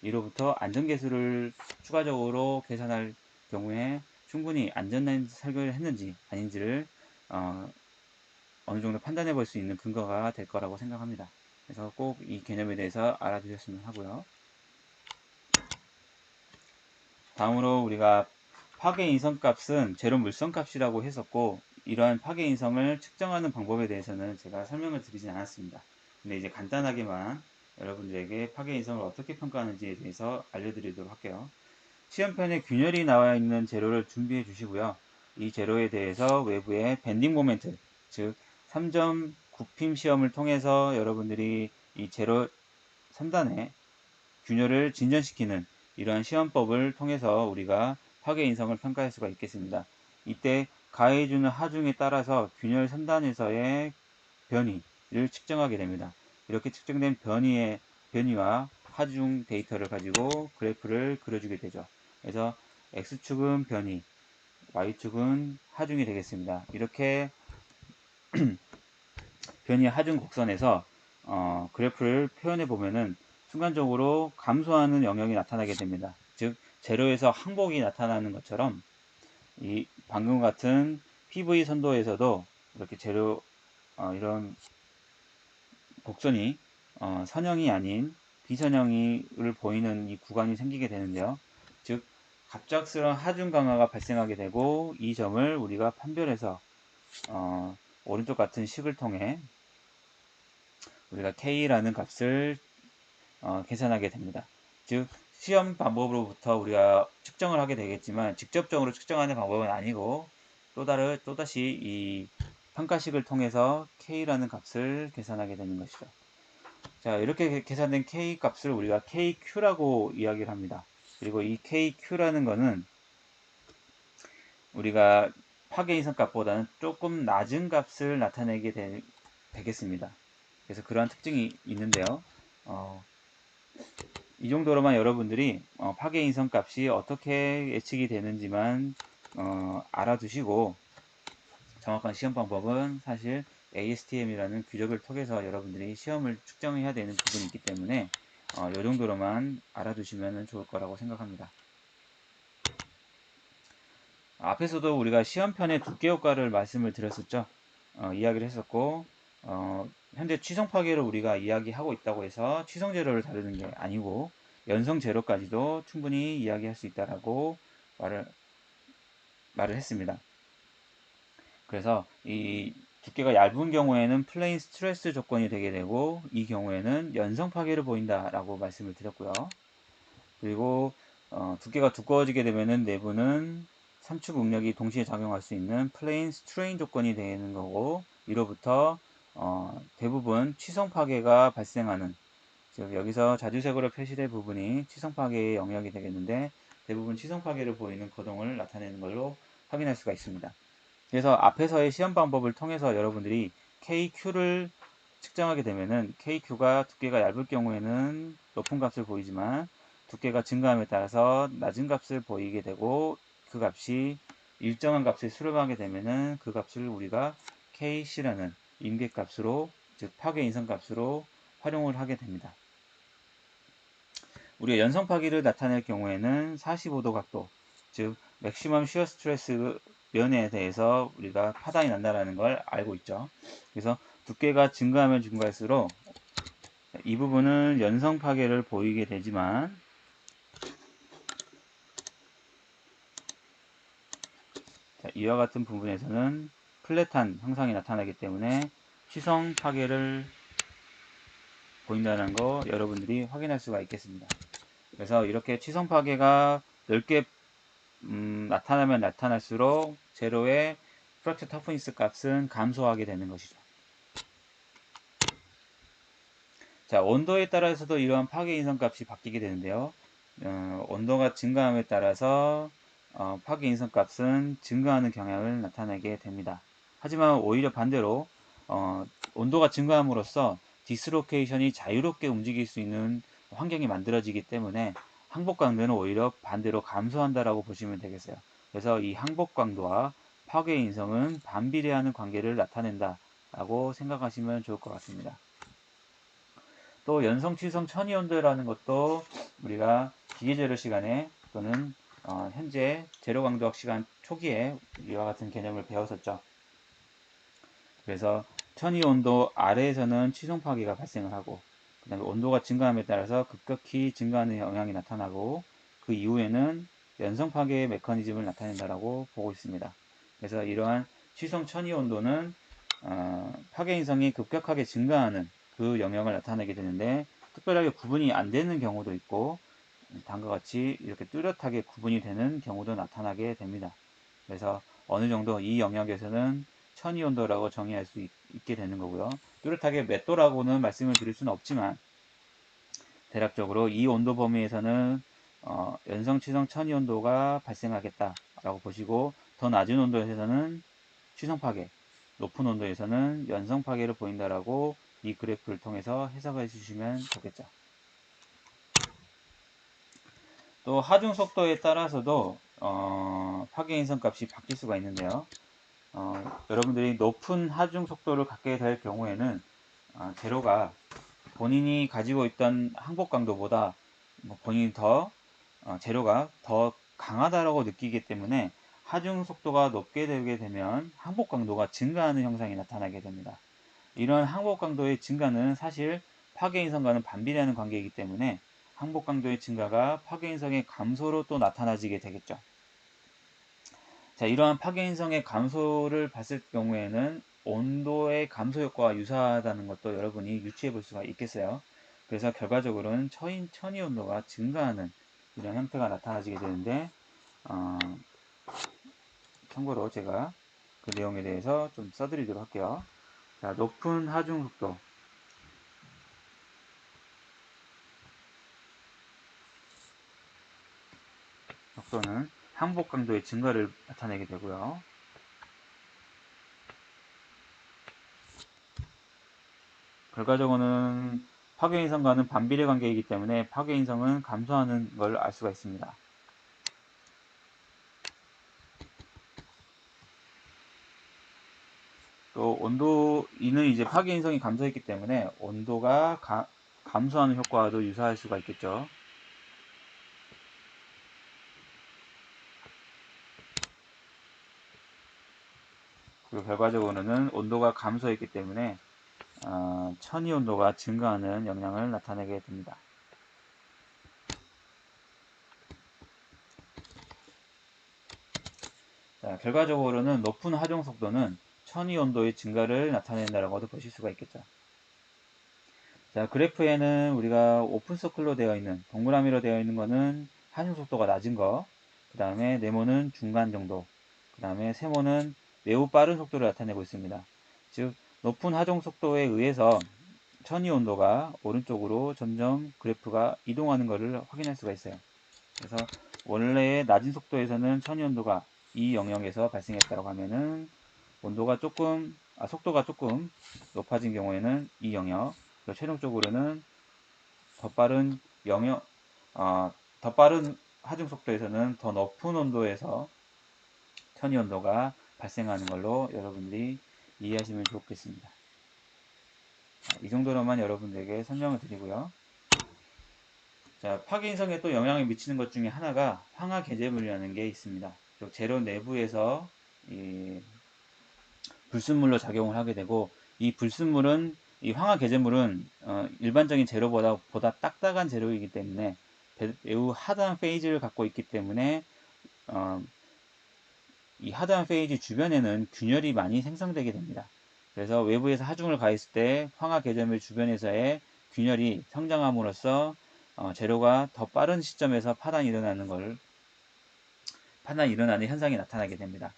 이로부터 안전계수를 추가적으로 계산할 경우에 충분히 안전한 설계를 했는지 아닌지를 어느 정도 판단해 볼 수 있는 근거가 될 거라고 생각합니다. 그래서 꼭 이 개념에 대해서 알아두셨으면 하고요. 다음으로 우리가 파괴 인성값은 제로 물성값이라고 했었고, 이러한 파괴 인성을 측정하는 방법에 대해서는 제가 설명을 드리진 않았습니다. 근데 이제 간단하게만 여러분들에게 파괴 인성을 어떻게 평가하는지에 대해서 알려드리도록 할게요. 시험편에 균열이 나와 있는 재료를 준비해 주시고요. 이 재료에 대해서 외부에 밴딩 모멘트, 즉 3점 굽힘 시험을 통해서 여러분들이 이 재료 3단에 균열을 진전시키는 이러한 시험법을 통해서 우리가 파괴 인성을 평가할 수가 있겠습니다. 이때 가해주는 하중에 따라서 균열 3단에서의 변이를 측정하게 됩니다. 이렇게 측정된 변이와 하중 데이터를 가지고 그래프를 그려주게 되죠. 그래서 X축은 변이, Y축은 하중이 되겠습니다. 이렇게 변이 하중 곡선에서 그래프를 표현해 보면은 순간적으로 감소하는 영역이 나타나게 됩니다. 즉 제로에서 항복이 나타나는 것처럼 이 방금 같은 PV 선도에서도 이렇게 제로 이런 곡선이 선형이 아닌 비선형을 보이는 이 구간이 생기게 되는데요. 즉 갑작스러운 하중 강화가 발생하게 되고 이 점을 우리가 판별해서 오른쪽 같은 식을 통해 우리가 K라는 값을 계산하게 됩니다. 즉 시험 방법으로부터 우리가 측정을 하게 되겠지만 직접적으로 측정하는 방법은 아니고 또다시 이 평가식을 통해서 K라는 값을 계산하게 되는 것이죠. 자, 이렇게 계산된 K 값을 우리가 KQ라고 이야기를 합니다. 그리고 이 KQ라는 거는 우리가 파괴 이상 값보다는 조금 낮은 값을 나타내게 되겠습니다. 그래서 그러한 특징이 있는데요. 이 정도로만 여러분들이 파괴 인성 값이 어떻게 예측이 되는지만 알아두시고 정확한 시험 방법은 사실 ASTM이라는 규격을 통해서 여러분들이 시험을 측정해야 되는 부분이 있기 때문에 이 정도로만 알아두시면 좋을 거라고 생각합니다. 앞에서도 우리가 시험편의 두께 효과를 말씀을 드렸었죠. 이야기를 했었고 현재 취성 파괴를 우리가 이야기하고 있다고 해서 취성 재료를 다루는 게 아니고 연성 재료까지도 충분히 이야기할 수 있다라고 말을 했습니다. 그래서 이 두께가 얇은 경우에는 플레인 스트레스 조건이 되게 되고 이 경우에는 연성 파괴를 보인다라고 말씀을 드렸고요. 그리고 두께가 두꺼워지게 되면은 내부는 삼축 응력이 동시에 작용할 수 있는 플레인 스트레인 조건이 되는 거고 이로부터 대부분 취성 파괴가 발생하는 즉 여기서 자주색으로 표시된 부분이 취성 파괴의 영역이 되겠는데 대부분 취성 파괴를 보이는 거동을 나타내는 걸로 확인할 수가 있습니다. 그래서 앞에서의 시험 방법을 통해서 여러분들이 KQ를 측정하게 되면은 KQ가 두께가 얇을 경우에는 높은 값을 보이지만 두께가 증가함에 따라서 낮은 값을 보이게 되고 그 값이 일정한 값을 수렴하게 되면은 그 값을 우리가 KC라는 임계값으로 즉 파괴 인성값으로 활용을 하게 됩니다. 우리가 연성 파괴를 나타낼 경우에는 45도 각도 즉 맥시멈 시어 스트레스 면에 대해서 우리가 파단이 난다는 걸 알고 있죠. 그래서 두께가 증가하면 증가할수록 이 부분은 연성 파괴를 보이게 되지만 이와 같은 부분에서는 플랫한 형상이 나타나기 때문에 취성 파괴를 보인다는 거 여러분들이 확인할 수가 있겠습니다. 그래서 이렇게 취성 파괴가 넓게 나타나면 나타날수록 제로의 프랙처 터프니스 값은 감소하게 되는 것이죠. 자, 온도에 따라서도 이러한 파괴 인성 값이 바뀌게 되는데요. 온도가 증가함에 따라서 파괴 인성 값은 증가하는 경향을 나타내게 됩니다. 하지만 오히려 반대로 온도가 증가함으로써 디스로케이션이 자유롭게 움직일 수 있는 환경이 만들어지기 때문에 항복 강도는 오히려 반대로 감소한다라고 보시면 되겠어요. 그래서 이 항복 강도와 파괴 인성은 반비례하는 관계를 나타낸다라고 생각하시면 좋을 것 같습니다. 또 연성, 취성, 천이온도라는 것도 우리가 기계재료 시간에 또는 현재 재료강도학 시간 초기에 이와 같은 개념을 배웠었죠. 그래서 천이 온도 아래에서는 취성 파괴가 발생을 하고, 그 다음에 온도가 증가함에 따라서 급격히 증가하는 영향이 나타나고, 그 이후에는 연성 파괴 메커니즘을 나타낸다라고 보고 있습니다. 그래서 이러한 취성 천이 온도는 파괴 인성이 급격하게 증가하는 그 영역을 나타내게 되는데, 특별하게 구분이 안 되는 경우도 있고, 다음과 같이 이렇게 뚜렷하게 구분이 되는 경우도 나타나게 됩니다. 그래서 어느 정도 이 영역에서는 천이 온도라고 정의할 수 있게 되는 거고요. 뚜렷하게 몇 도라고는 말씀을 드릴 수는 없지만, 대략적으로 이 온도 범위에서는 연성, 취성, 천이 온도가 발생하겠다라고 보시고, 더 낮은 온도에서는 취성 파괴, 높은 온도에서는 연성 파괴를 보인다라고 이 그래프를 통해서 해석해 주시면 좋겠죠. 또 하중 속도에 따라서도 파괴 인성 값이 바뀔 수가 있는데요. 여러분들이 높은 하중 속도를 갖게 될 경우에는 제로가 본인이 가지고 있던 항복 강도보다 본인이 더 제로가 더 강하다라고 느끼기 때문에 하중 속도가 높게 되게 되면 항복 강도가 증가하는 현상이 나타나게 됩니다. 이런 항복 강도의 증가는 사실 파괴 인성과는 반비례하는 관계이기 때문에 항복 강도의 증가가 파괴 인성의 감소로 또 나타나지게 되겠죠. 자, 이러한 파괴 인성의 감소를 봤을 경우에는 온도의 감소 효과와 유사하다는 것도 여러분이 유추해 볼 수가 있겠어요. 그래서 결과적으로는 천이 온도가 증가하는 이런 형태가 나타나지게 되는데, 참고로 제가 그 내용에 대해서 좀 써드리도록 할게요. 자, 높은 하중 속도는 항복 강도의 증가를 나타내게 되고요. 결과적으로는 파괴 인성과는 반비례 관계이기 때문에 파괴 인성은 감소하는 걸 알 수가 있습니다. 또 이는 이제 파괴 인성이 감소했기 때문에 온도가 감소하는 효과와도 유사할 수가 있겠죠. 그리고 결과적으로는 온도가 감소했기 때문에 천이 온도가 증가하는 영향을 나타내게 됩니다. 자, 결과적으로는 높은 하중 속도는 천이 온도의 증가를 나타낸다라고도 보실 수가 있겠죠. 자, 그래프에는 우리가 오픈 서클로 되어 있는, 동그라미로 되어 있는 거는 하중 속도가 낮은 거, 그 다음에 네모는 중간 정도, 그 다음에 세모는 매우 빠른 속도를 나타내고 있습니다. 즉, 높은 하중 속도에 의해서 천이 온도가 오른쪽으로 점점 그래프가 이동하는 것을 확인할 수가 있어요. 그래서 원래의 낮은 속도에서는 천이 온도가 이 영역에서 발생했다고 하면은 속도가 조금 높아진 경우에는 이 영역, 최종적으로는 더 빠른 영역, 더 빠른 하중 속도에서는 더 높은 온도에서 천이 온도가 발생하는 걸로 여러분들이 이해하시면 좋겠습니다. 이 정도로만 여러분들에게 설명을 드리고요. 자, 파괴인성에 또 영향을 미치는 것 중에 하나가 황화 개제물이라는 게 있습니다. 제로 내부에서 이 불순물로 작용을 하게 되고, 이 불순물은 이 황화 개제물은 일반적인 제로보다 딱딱한 제로이기 때문에 매우 하드한 페이지를 갖고 있기 때문에 이 하드한 페이지 주변에는 균열이 많이 생성되게 됩니다. 그래서 외부에서 하중을 가했을 때 황화 개제물 주변에서의 균열이 성장함으로써 제로가 더 빠른 시점에서 파단이 일어나는 현상이 나타나게 됩니다.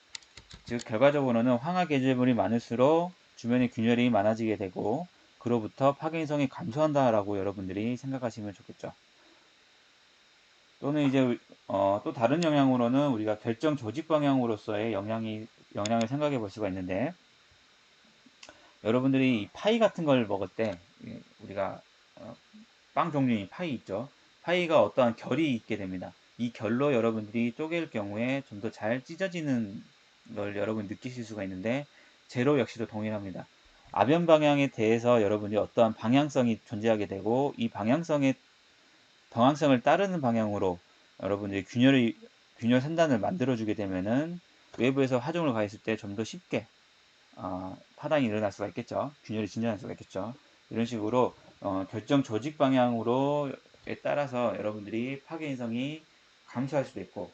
즉 결과적으로는 황화 개제물이 많을수록 주변에 균열이 많아지게 되고, 그로부터 파괴성이 감소한다라고 여러분들이 생각하시면 좋겠죠. 또는 이제 또 다른 영향으로는 우리가 결정 조직 방향으로서의 영향을 생각해 볼 수가 있는데, 여러분들이 파이 같은 걸 먹을 때 우리가 빵 종류인 파이 있죠. 파이가 어떠한 결이 있게 됩니다. 이 결로 여러분들이 쪼갤 경우에 좀 더 잘 찢어지는 걸 여러분 느끼실 수가 있는데, 제로 역시도 동일합니다. 아변 방향에 대해서 여러분이 어떠한 방향성이 존재하게 되고, 이 방향성을 따르는 방향으로 여러분들이 균열 산단을 만들어주게 되면은 외부에서 하중을 가했을 때 좀 더 쉽게 파단이 일어날 수가 있겠죠. 균열이 진전할 수가 있겠죠. 이런 식으로 결정 조직 방향으로에 따라서 여러분들이 파괴 인성이 감소할 수도 있고,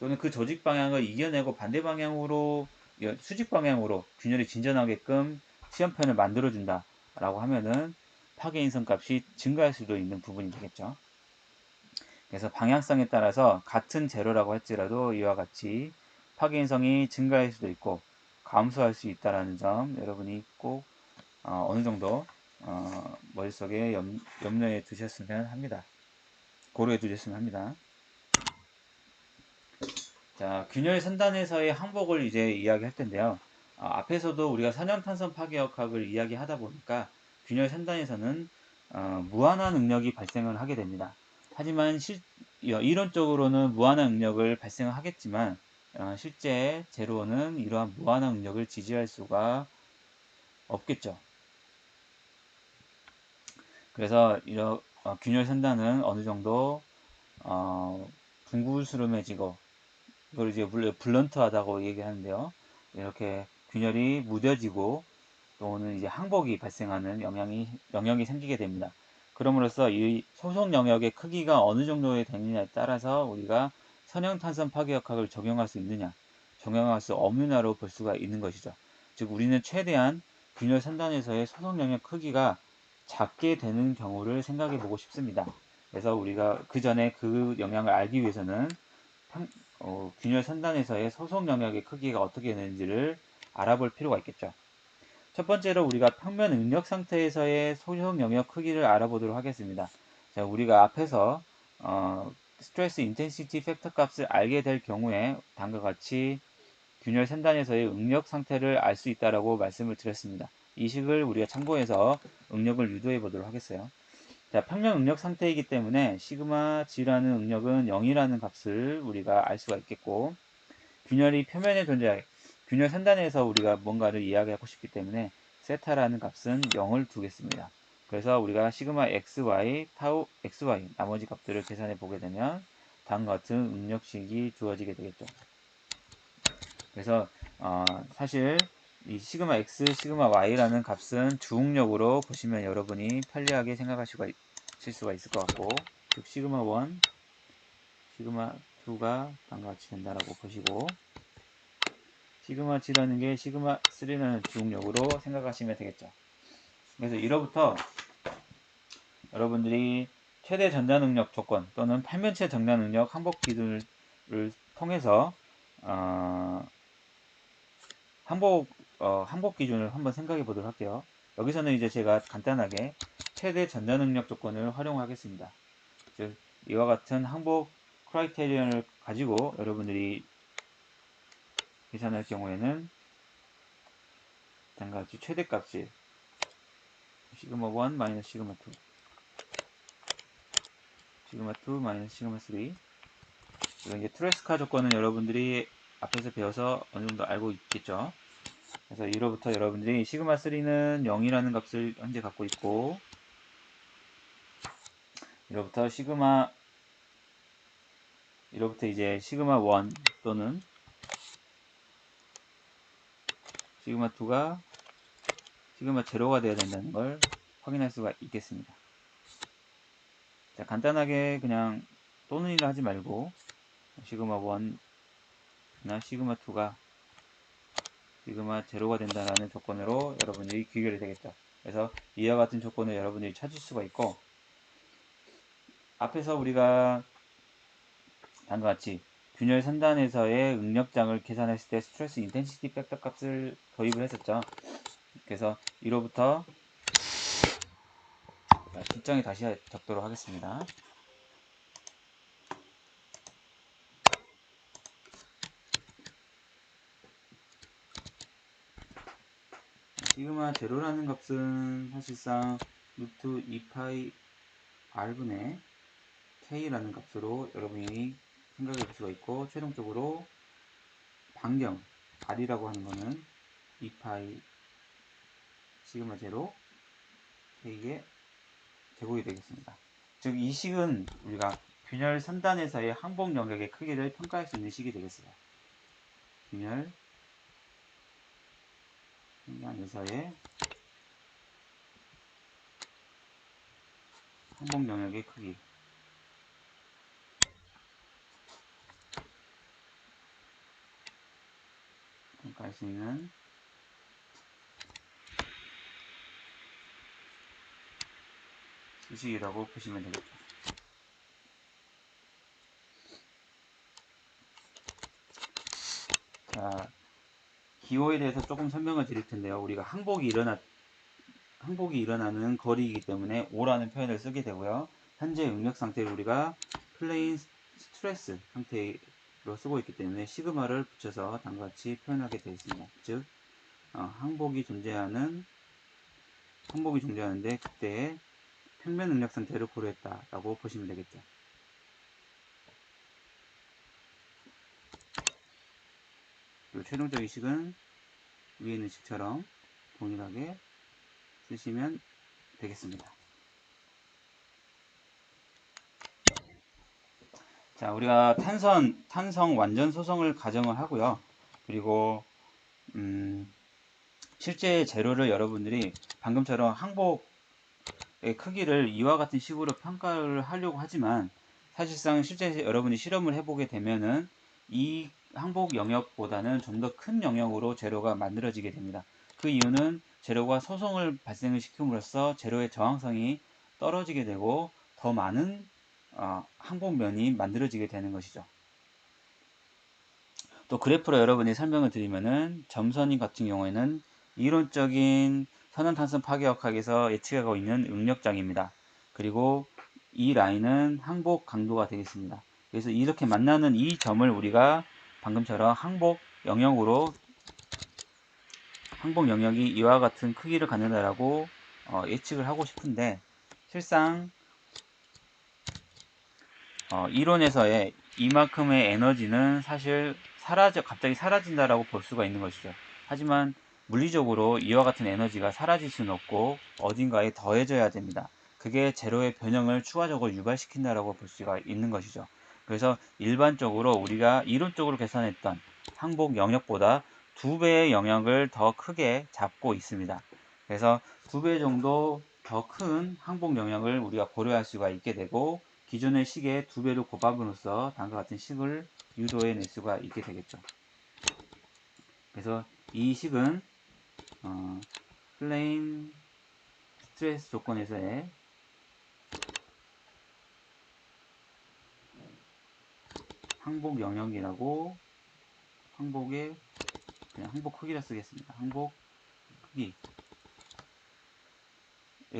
또는 그 조직 방향을 이겨내고 반대 방향으로 수직 방향으로 균열이 진전하게끔 시험편을 만들어준다 라고 하면은 파괴 인성 값이 증가할 수도 있는 부분이 되겠죠. 그래서 방향성에 따라서 같은 재료라고 할지라도 이와 같이 파괴 인성이 증가할 수도 있고 감소할 수 있다는 점 여러분이 꼭 어느 정도 머릿속에 염려해 두셨으면 합니다. 고려해 두셨으면 합니다. 자, 균열 선단에서의 항복을 이제 이야기할 텐데요. 앞에서도 우리가 선형탄성 파괴역학을 이야기하다 보니까 균열 선단에서는 무한한 응력이 발생을 하게 됩니다. 하지만 이론적으로는 무한한 응력을 발생을 하겠지만 실제 제로는 이러한 무한한 응력을 지지할 수가 없겠죠. 그래서 균열 선단은 어느 정도 둥글스름해지고, 이걸 이제 블런트하다고 얘기하는데요. 이렇게 균열이 무뎌지고 또는 이제 항복이 발생하는 영역이 생기게 됩니다. 그럼으로써 이 소속 영역의 크기가 어느 정도에 되느냐에 따라서 우리가 선형탄성 파괴역학을 적용할 수 있느냐, 적용할 수 없느냐로 볼 수가 있는 것이죠. 즉 우리는 최대한 균열 선단에서의 소속 영역 크기가 작게 되는 경우를 생각해 보고 싶습니다. 그래서 우리가 그 전에 그 영향을 알기 위해서는 균열 선단에서의 소속 영역의 크기가 어떻게 되는지를 알아볼 필요가 있겠죠. 첫 번째로 우리가 평면 응력 상태에서의 소속 영역 크기를 알아보도록 하겠습니다. 자, 우리가 앞에서 스트레스 인텐시티 팩터 값을 알게 될 경우에 다음과 같이 균열 선단에서의 응력 상태를 알 수 있다라고 말씀을 드렸습니다. 이 식을 우리가 참고해서 응력을 유도해 보도록 하겠어요. 자, 평면 응력 상태이기 때문에 시그마 G라는 응력은 0이라는 값을 우리가 알 수가 있겠고, 균열이 표면에 균열 선단에서 우리가 뭔가를 이야기하고 싶기 때문에 세타라는 값은 0을 두겠습니다. 그래서 우리가 시그마 xy, 타우 xy 나머지 값들을 계산해 보게 되면 다음과 같은 응력식이 주어지게 되겠죠. 그래서 사실 이 시그마 x, 시그마 y라는 값은 주응력으로 보시면 여러분이 편리하게 생각하실 수가 있을 것 같고, 즉 시그마 1, 시그마 2가 다음과 같이 된다라고 보시고, 시그마 G라는 게 시그마 3라는 주응력으로 생각하시면 되겠죠. 그래서 이로부터 여러분들이 최대 전자 능력 조건 또는 평면체 전자 능력 항복 기준을 통해서 항복 기준을 한번 생각해 보도록 할게요. 여기서는 이제 제가 간단하게 최대 전자 능력 조건을 활용하겠습니다. 즉 이와 같은 항복 크라이테리언을 가지고 여러분들이 계산할 경우에는 다음과 같이 최대값이 시그마 1 마이너스 시그마 2, 시그마 2 마이너스 시그마 3. 이건 이제 트레스카 조건은 여러분들이 앞에서 배워서 어느 정도 알고 있겠죠. 그래서 이로부터 여러분들이 시그마 3는 0이라는 값을 현재 갖고 있고, 이로부터 이제 시그마 1 또는 시그마 2가 시그마 제로가 되어야 된다는 걸 확인할 수가 있겠습니다. 자, 간단하게 그냥 또는이라 하지 말고 시그마 1나 시그마 2가 시그마 제로가 된다는 조건으로 여러분들이 귀결이 되겠죠. 그래서 이와 같은 조건을 여러분들이 찾을 수가 있고, 앞에서 우리가 다음과 같이 균열 선단에서의 응력장을 계산했을 때 스트레스 인텐시티 팩터 값을 도입을 했었죠. 그래서 이로부터 뒷장에 다시 적도록 하겠습니다. 시그마 제로라는 값은 사실상 루트 2파이 r분의 k라는 값으로 여러분이 생각해 볼 수가 있고, 최종적으로 반경 r이라고 하는 거는 2파이 시그마 제로 k의 제곱이 되겠습니다. 즉 이 식은 우리가 균열 선단에서의 항복 영역의 크기를 평가할 수 있는 식이 되겠어요. 균열 안에서의 항복 영역의 크기. 평가할 수 있는 수식이라고 보시면 되겠죠. 자, 기호에 대해서 조금 설명을 드릴 텐데요. 우리가 항복이 일어나는 거리이기 때문에 O라는 표현을 쓰게 되고요. 현재 응력 상태를 우리가 플레인 스트레스 상태로 쓰고 있기 때문에 시그마를 붙여서 다음과 같이 표현하게 되어 있습니다. 즉, 항복이 존재하는데 그때 평면 응력 상태를 고려했다라고 보시면 되겠죠. 그리고 최종적인 식은 위에 있는 식처럼 동일하게 쓰시면 되겠습니다. 자, 우리가 탄성 완전 소성을 가정을 하고요. 그리고 실제 재료를 여러분들이 방금처럼 항복의 크기를 이와 같은 식으로 평가를 하려고 하지만 사실상 실제 여러분이 실험을 해보게 되면은 이 항복 영역보다는 좀 더 큰 영역으로 재료가 만들어지게 됩니다. 그 이유는 재료가 소성을 발생을 시킴으로써 재료의 저항성이 떨어지게 되고 더 많은 항복면이 만들어지게 되는 것이죠. 또 그래프로 여러분이 설명을 드리면은 점선이 같은 경우에는 이론적인 선원탄성 파괴역학에서 예측하고 있는 응력장입니다. 그리고 이 라인은 항복 강도가 되겠습니다. 그래서 이렇게 만나는 이 점을 우리가 방금처럼 항복 영역이 이와 같은 크기를 갖는다라고 예측을 하고 싶은데 실상 이론에서의 이만큼의 에너지는 사실 갑자기 사라진다라고 볼 수가 있는 것이죠. 하지만 물리적으로 이와 같은 에너지가 사라질 수는 없고 어딘가에 더해져야 됩니다. 그게 제로의 변형을 추가적으로 유발시킨다라고 볼 수가 있는 것이죠. 그래서 일반적으로 우리가 이론적으로 계산했던 항복 영역보다 2배의 영역을 더 크게 잡고 있습니다. 그래서 2배 정도 더 큰 항복 영역을 우리가 고려할 수가 있게 되고 기존의 식에 2배로 곱함으로써 다음과 같은 식을 유도해낼 수가 있게 되겠죠. 그래서 이 식은 플레인 스트레스 조건에서의 항복 영역이라고 그냥 항복 크기라 쓰겠습니다. 항복 크기에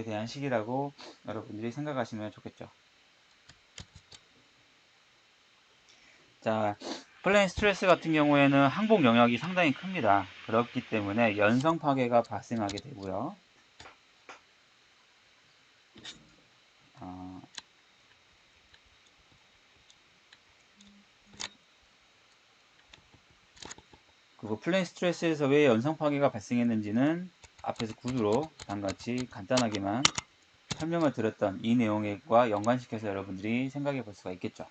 대한 식이라고 여러분들이 생각하시면 좋겠죠. 자, 플레인 스트레스 같은 경우에는 항복 영역이 상당히 큽니다. 그렇기 때문에 연성 파괴가 발생하게 되고요. 그리고 플레인 스트레스에서 왜 연성 파괴가 발생했는지는 앞에서 구두로 다음같이 간단하게만 설명을 드렸던 이 내용과 연관시켜서 여러분들이 생각해 볼 수가 있겠죠.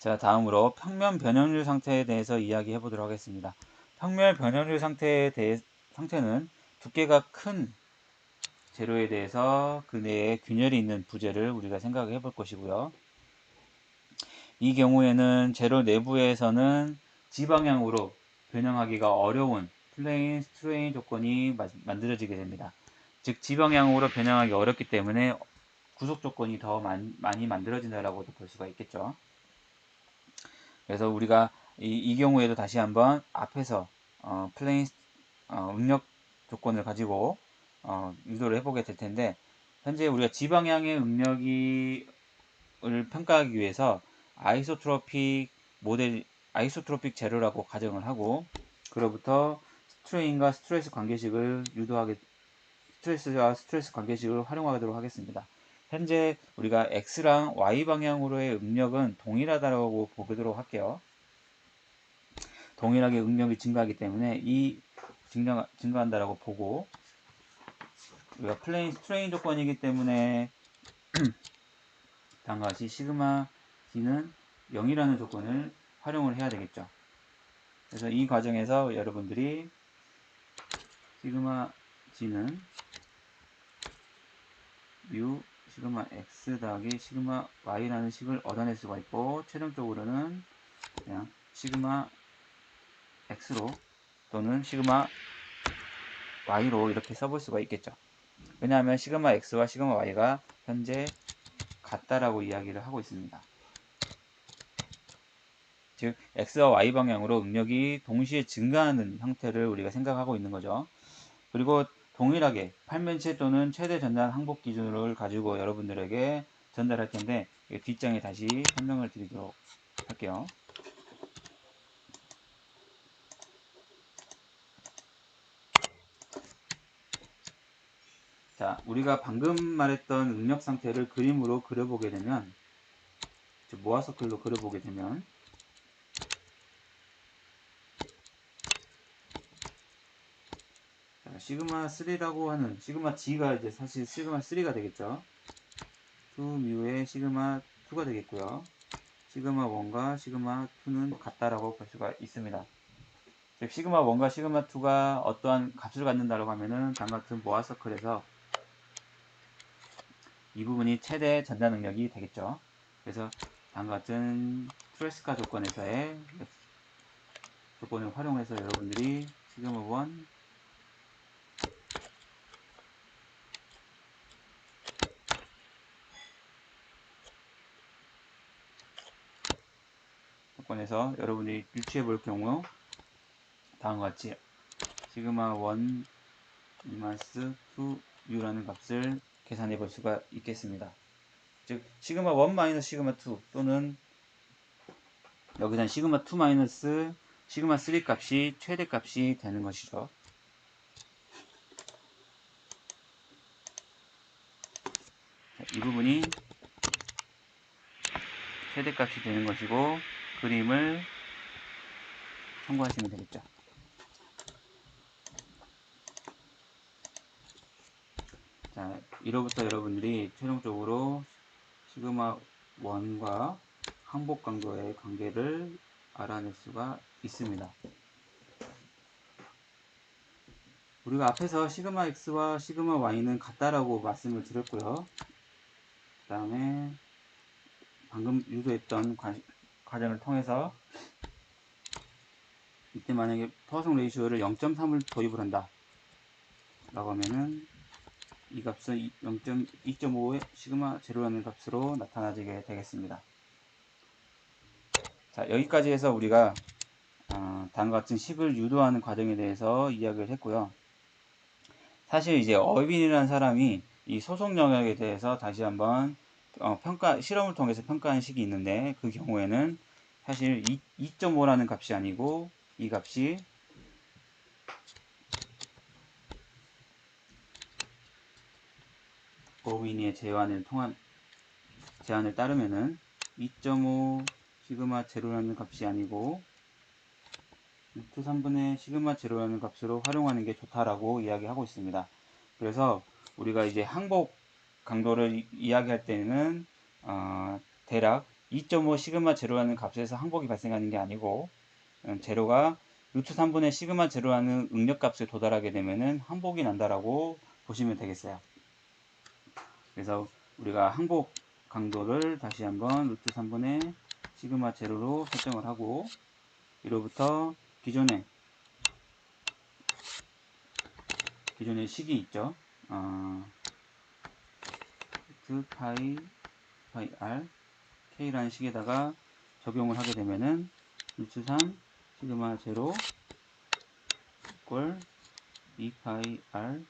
자, 다음으로 평면 변형률 상태에 대해서 이야기해 보도록 하겠습니다. 평면 변형률 상태는 두께가 큰 재료에 대해서 그 내에 균열이 있는 부재를 우리가 생각해 볼 것이고요. 이 경우에는 재료 내부에서는 지방향으로 변형하기가 어려운 플레인 스트레인 조건이 만들어지게 됩니다. 즉 지방향으로 변형하기 어렵기 때문에 구속 조건이 더 많이 만들어진다라고도 볼 수가 있겠죠. 그래서 우리가 이 경우에도 다시 한번 앞에서 플레인 응력 조건을 가지고 유도를 해보게 될 텐데 현재 우리가 지방향의 응력을 평가하기 위해서 아이소트로픽 재료라고 가정을 하고 그로부터 스트레인과 스트레스 관계식을 스트레스와 스트레스 관계식을 활용하도록 하겠습니다. 현재 우리가 X랑 Y 방향으로의 응력은 동일하다고 보도록 할게요. 동일하게 응력이 증가하기 때문에 증가한다라고 보고 우리가 플레인 스트레인 조건이기 때문에 다음과 같이 시그마 D는 0이라는 조건을 활용을 해야 되겠죠. 그래서 이 과정에서 여러분들이 시그마 g는 뮤 시그마 x 더하기 시그마 y라는 식을 얻어낼 수가 있고, 최종적으로는 그냥 시그마 x로 또는 시그마 y로 이렇게 써볼 수가 있겠죠. 왜냐하면 시그마 x와 시그마 y가 현재 같다라고 이야기를 하고 있습니다. 즉 x와 y 방향으로 응력이 동시에 증가하는 형태를 우리가 생각하고 있는 거죠. 그리고 동일하게 팔면체 또는 최대 전단 항복 기준을 가지고 여러분들에게 전달할 텐데, 뒷장에 다시 설명을 드리도록 할게요. 자, 우리가 방금 말했던 응력 상태를 그림으로 그려보게 되면, 즉 모아서클로 그려보게 되면, 자, 시그마 3라고 하는 시그마 g가 이제 사실 시그마 3가 되겠죠. 2뮤의 시그마 2가 되겠고요. 시그마 1과 시그마 2는 같다라고 볼 수가 있습니다. 즉 시그마 1과 시그마 2가 어떠한 값을 갖는다라고 하면은 다음과 같은 모아서클에서 이 부분이 최대 전달 능력이 되겠죠. 그래서 다음과 같은 트레스카 조건에서의 조건을 활용해서 여러분들이 시그마 1 조건에서 여러분들이 유추해 볼 경우 다음과 같이 시그마 1 마이너스 2u라는 값을 계산해 볼 수가 있겠습니다. 즉 시그마 1 마이너스 시그마 2 또는 여기선 시그마 2 마이너스 시그마 3 값이 최대 값이 되는 것이죠. 자, 이 부분이 최대 값이 되는 것이고, 그림을 참고하시면 되겠죠. 자, 이로부터 여러분들이 최종적으로 시그마 1과 항복 강도의 관계를 알아낼 수가 있습니다. 우리가 앞에서 시그마 x와 시그마 y는 같다라고 말씀을 드렸고요. 그 다음에 방금 유도했던 과정을 통해서 이때 만약에 포화성 레이쇼를 0.3을 도입을 한다 라고 하면은 이 값은 2.5의 시그마 제로라는 값으로 나타나게 되겠습니다. 자, 여기까지 해서 우리가 다음과 같은 식을 유도하는 과정에 대해서 이야기를 했고요. 사실 이제 어윈이라는 사람이 이 소속 영역에 대해서 다시 한번 실험을 통해서 평가하는 식이 있는데, 그 경우에는 사실 2.5라는 값이 아니고 이 값이 어윈의 제안을 따르면은 2.5 시그마 제로라는 값이 아니고 루트 3분의 시그마 제로라는 값으로 활용하는 게 좋다라고 이야기하고 있습니다. 그래서 우리가 이제 항복 강도를 이야기할 때는 대략 2.5 시그마 제로라는 값에서 항복이 발생하는 게 아니고, 제로가 루트 3분의 시그마 제로라는 응력값에 도달하게 되면은 항복이 난다라고 보시면 되겠어요. 그래서 우리가 항복 강도를 다시 한번 루트 3분의 시그마 제로로 설정을 하고, 이로부터 기존의 식이 있죠. 루트 파이 r k라는 식에다가 적용을 하게 되면은 루트 3 시그마 제로 이꼴 2파이 r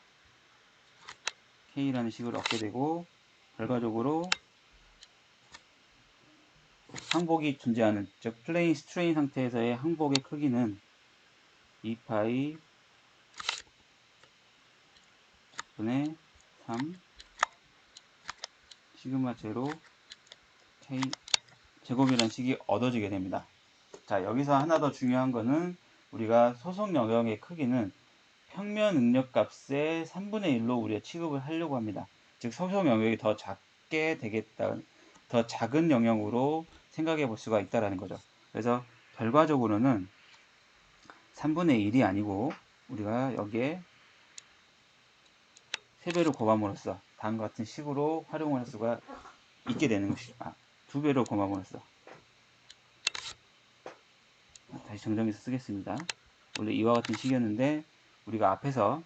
k라는 식을 얻게 되고, 결과적으로 항복이 존재하는, 즉 플레인 스트레인 상태에서의 항복의 크기는 2파이 분의 3 시그마 제로 k 제곱이라는 식이 얻어지게 됩니다. 자, 여기서 하나 더 중요한 거는 우리가 소속 영역의 크기는 평면 응력 값의 3분의 1로 우리가 취급을 하려고 합니다. 즉 소속 영역이 더 작게 되겠다, 더 작은 영역으로 생각해 볼 수가 있다라는 거죠. 그래서 결과적으로는 3분의 1이 아니고 우리가 여기에 3배로 곱함으로써 다음과 같은 식으로 활용할 수가 있게 되는 것이죠. 2배로 곱함으로써. 다시 정정해서 쓰겠습니다. 원래 이와 같은 식이었는데 우리가 앞에서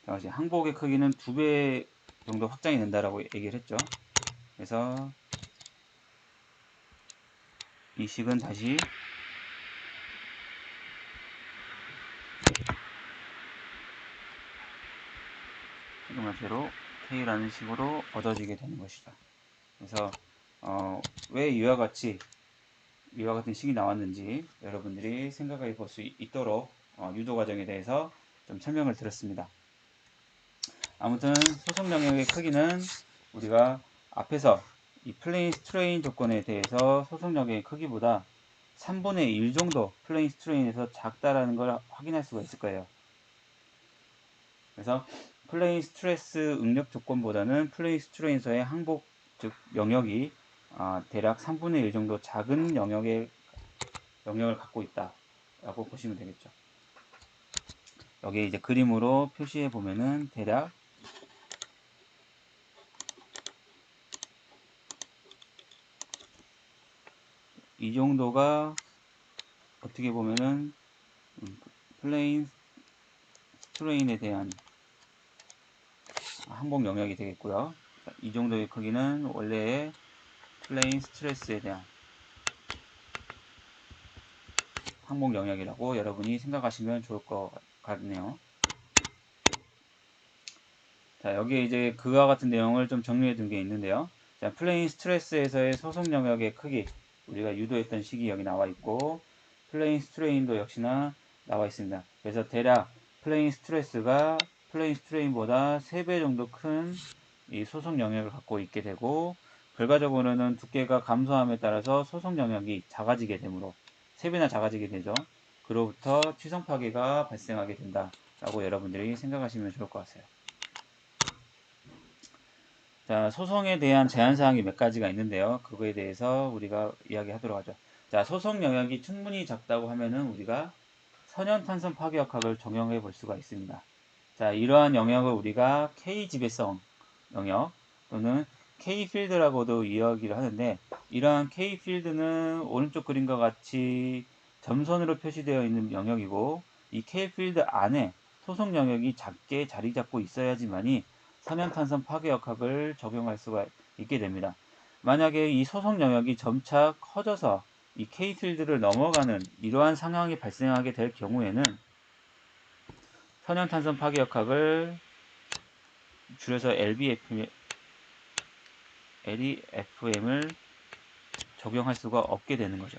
항복의 크기는 2배 정도 확장이 된다라고 얘기를 했죠. 그래서 이 식은 다시 세로 K라는 식으로 얻어지게 되는 것이죠. 그래서 왜 이와 같은 식이 나왔는지 여러분들이 생각해 볼 수 있도록 유도 과정에 대해서 좀 설명을 드렸습니다. 아무튼 소속 영역의 크기는 우리가 앞에서 이 플레인 스트레인 조건에 대해서 소속 영역의 크기보다 3분의 1 정도 플레인 스트레인에서 작다라는 걸 확인할 수가 있을 거예요. 그래서 플레인 스트레스 응력 조건보다는 플레인 스트레인에서의 항복 즉 영역이 대략 3분의 1 정도 작은 영역을 갖고 있다라고 보시면 되겠죠. 여기 이제 그림으로 표시해 보면은 대략 이 정도가 어떻게 보면은 플레인 스트레인에 대한 항복 영역이 되겠고요. 이 정도의 크기는 원래의 플레인 스트레스에 대한 항복 영역이라고 여러분이 생각하시면 좋을 것 같네요. 자, 여기에 이제 그와 같은 내용을 좀 정리해 둔 게 있는데요. 자, 플레인 스트레스에서의 소속 영역의 크기, 우리가 유도했던 식이 여기 나와 있고, 플레인 스트레인도 역시나 나와 있습니다. 그래서 대략 플레인 스트레스가 플레인 스트레인보다 3배 정도 큰 이 소속 영역을 갖고 있게 되고, 결과적으로는 두께가 감소함에 따라서 소속 영역이 작아지게 되므로 3배나 작아지게 되죠. 그로부터 취성 파괴가 발생하게 된다라고 여러분들이 생각하시면 좋을 것 같아요. 자, 소송에 대한 제한사항이 몇 가지가 있는데요. 그거에 대해서 우리가 이야기하도록 하죠. 자, 소송 영역이 충분히 작다고 하면은 우리가 선연탄성 파괴역학을 적용해 볼 수가 있습니다. 자, 이러한 영역을 우리가 K지배성 영역 또는 K필드라고도 이야기를 하는데, 이러한 K필드는 오른쪽 그림과 같이 점선으로 표시되어 있는 영역이고, 이 K필드 안에 소속 영역이 작게 자리 잡고 있어야지만이 선연탄성 파괴역학을 적용할 수가 있게 됩니다. 만약에 이 소속 영역이 점차 커져서 이 K필드를 넘어가는 이러한 상황이 발생하게 될 경우에는 선연탄성 파괴역학을 줄여서 LEFM을 적용할 수가 없게 되는 거죠.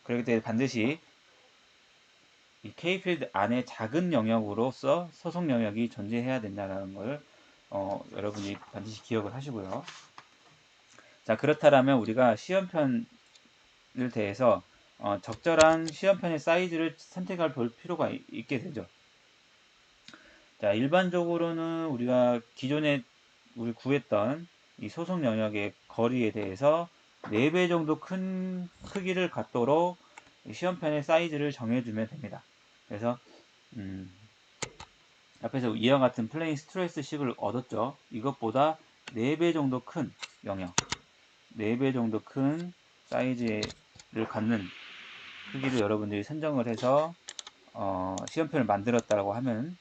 그렇기 때문에 반드시 이 K필드 안에 작은 영역으로서 소속 영역이 존재해야 된다는 걸 여러분이 반드시 기억을 하시고요. 자, 그렇다면 우리가 시험편을 대해서 적절한 시험편의 사이즈를 선택할 볼 필요가 있게 되죠. 자, 일반적으로는 우리가 기존에 우리 구했던 이 소속 영역의 거리에 대해서 4배 정도 큰 크기를 갖도록 시험편의 사이즈를 정해주면 됩니다. 그래서 앞에서 이와 같은 플레인 스트레스 식을 얻었죠. 이것보다 4배 정도 큰 영역, 4배 정도 큰 사이즈를 갖는 크기를 여러분들이 선정을 해서 시험편을 만들었다고 하면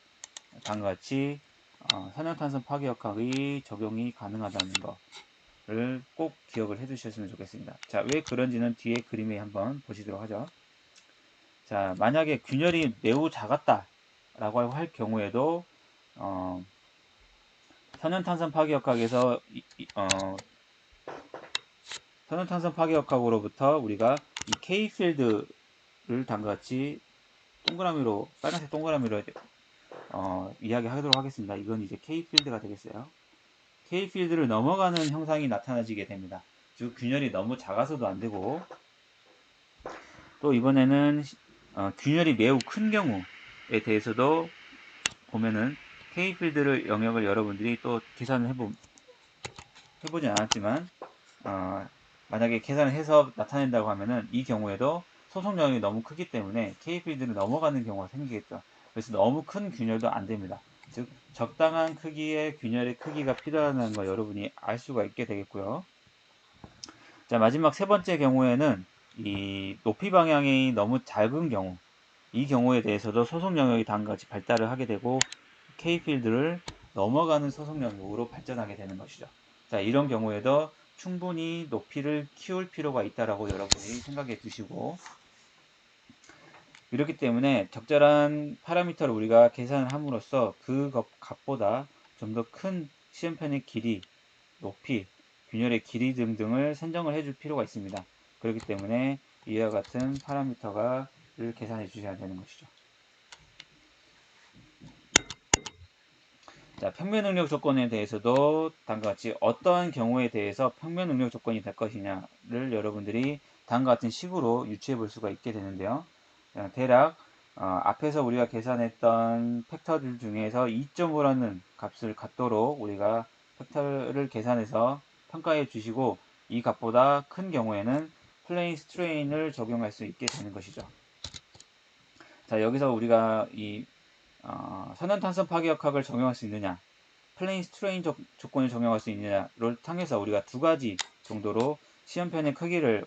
다음과 같이 선연탄성 파괴역학이 적용이 가능하다는 거를 꼭 기억을 해 두셨으면 좋겠습니다. 자, 왜 그런지는 뒤에 그림에 한번 보시도록 하죠. 자, 만약에 균열이 매우 작았다 라고 할 경우에도 선연탄성 파괴역학에서 선연탄성 파괴역학으로부터 우리가 이 K필드를 다음과 같이 동그라미로, 빨간색 동그라미로 이야기하도록 하겠습니다. 이건 이제 K필드가 되겠어요. K필드를 넘어가는 형상이 나타나지게 됩니다. 즉 균열이 너무 작아서도 안 되고, 또 이번에는 균열이 매우 큰 경우에 대해서도 보면은 K필드를 영역을 여러분들이 또 계산을 해보진 않았지만 만약에 계산을 해서 나타낸다고 하면은 이 경우에도 소속 영역이 너무 크기 때문에 K필드를 넘어가는 경우가 생기겠죠. 그래서 너무 큰 균열도 안 됩니다. 즉 적당한 크기의 균열의 크기가 필요하다는 거 여러분이 알 수가 있게 되겠고요. 자, 마지막 세 번째 경우에는 이 높이 방향이 너무 작은 경우, 이 경우에 대해서도 소속 영역이 다음과 같이 발달을 하게 되고 K필드를 넘어가는 소속 영역으로 발전하게 되는 것이죠. 자, 이런 경우에도 충분히 높이를 키울 필요가 있다라고 여러분이 생각해 두시고, 이렇기 때문에 적절한 파라미터를 우리가 계산을 함으로써 그 값보다 좀 더 큰 시험편의 길이, 높이, 균열의 길이 등등을 선정을 해줄 필요가 있습니다. 그렇기 때문에 이와 같은 파라미터를 계산해 주셔야 되는 것이죠. 자, 평면 능력 조건에 대해서도 다음과 같이 어떠한 경우에 대해서 평면 능력 조건이 될 것이냐를 여러분들이 다음과 같은 식으로 유추해 볼 수가 있게 되는데요. 대략 앞에서 우리가 계산했던 팩터들 중에서 2.5라는 값을 갖도록 우리가 팩터를 계산해서 평가해 주시고, 이 값보다 큰 경우에는 플레인 스트레인을 적용할 수 있게 되는 것이죠. 자, 여기서 우리가 이 선연탄성 파괴역학을 적용할 수 있느냐, 플레인 스트레인 조건을 적용할 수 있느냐를 통해서 우리가 두 가지 정도로 시험편의 크기를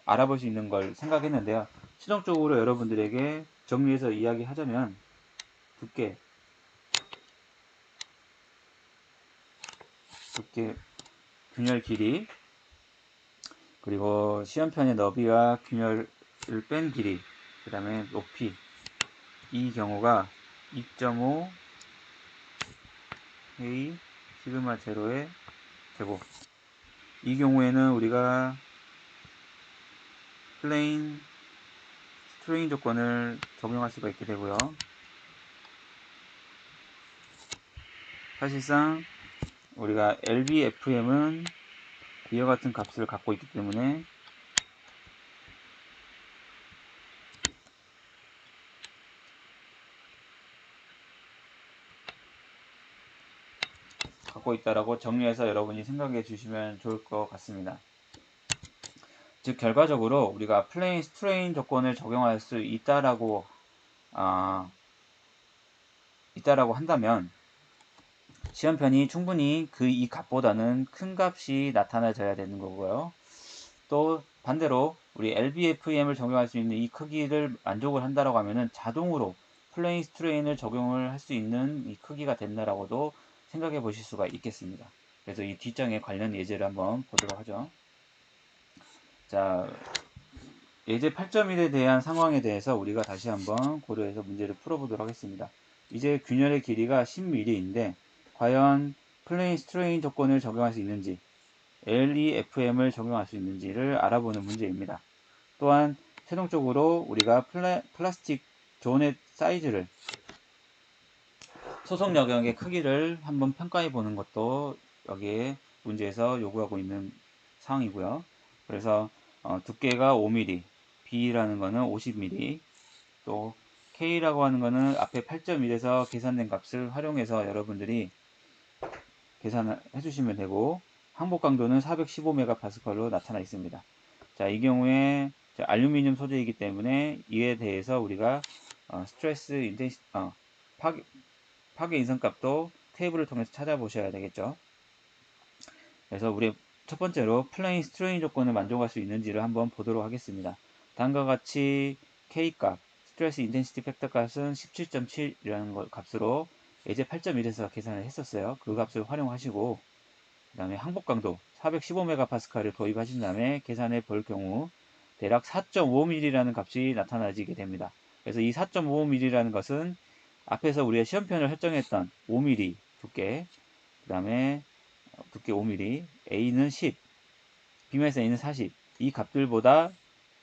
알아볼 수 있는 걸 생각했는데요. 최종적으로 여러분들에게 정리해서 이야기하자면 두께, 균열 길이, 그리고 시험편의 너비와 균열을 뺀 길이, 그 다음에 높이, 이 경우가 2.5 A 시그마 제로의 제곱. 이 경우에는 우리가 플레인 스트레인 조건을 적용할 수가 있게 되고요. 사실상 우리가 LBFM은 이와 같은 값을 갖고 있기 때문에 갖고 있다라고 정리해서 여러분이 생각해 주시면 좋을 것 같습니다. 즉 결과적으로 우리가 플레인 스트레인 조건을 적용할 수 있다라고 한다면 시험편이 충분히 이 값보다는 큰 값이 나타나져야 되는 거고요. 또 반대로 우리 LBFM을 적용할 수 있는 이 크기를 만족을 한다라고 하면은 자동으로 플레인 스트레인을 적용을 할 수 있는 이 크기가 된다라고도 생각해 보실 수가 있겠습니다. 그래서 이 뒷장에 관련 예제를 한번 보도록 하죠. 자, 예제 8.1에 대한 상황에 대해서 우리가 다시 한번 고려해서 문제를 풀어보도록 하겠습니다. 이제 균열의 길이가 10mm인데 과연 플레인 스트레인 조건을 적용할 수 있는지, LEFM을 적용할 수 있는지를 알아보는 문제입니다. 또한 최종적으로 우리가 플라스틱 존의 사이즈를, 소속 영역의 크기를 한번 평가해 보는 것도 여기에 문제에서 요구하고 있는 사항이고요. 그래서 두께가 5mm, B라는 거는 50mm, 또 K라고 하는 거는 앞에 8.1에서 계산된 값을 활용해서 여러분들이 계산을 해주시면 되고, 항복 강도는 415MPa로 나타나 있습니다. 자, 이 경우에 알루미늄 소재이기 때문에 이에 대해서 우리가 스트레스 인텐시 파괴 인성값도 테이블을 통해서 찾아보셔야 되겠죠. 그래서 우리 첫 번째로 플레인 스트레인 조건을 만족할 수 있는지를 한번 보도록 하겠습니다. 다음과 같이 K값, 스트레스 인텐시티 팩터 값은 17.7이라는 값으로 예제 8.1에서 계산을 했었어요. 그 값을 활용하시고, 그 다음에 항복 강도 415MPa를 도입하신 다음에 계산해 볼 경우 대략 4.5mm라는 값이 나타나지게 됩니다. 그래서 이 4.5mm라는 것은 앞에서 우리가 시험편을 설정했던 5mm 두께, 그 다음에 두께 5mm, A는 10, B에서 A는 40, 이 값들보다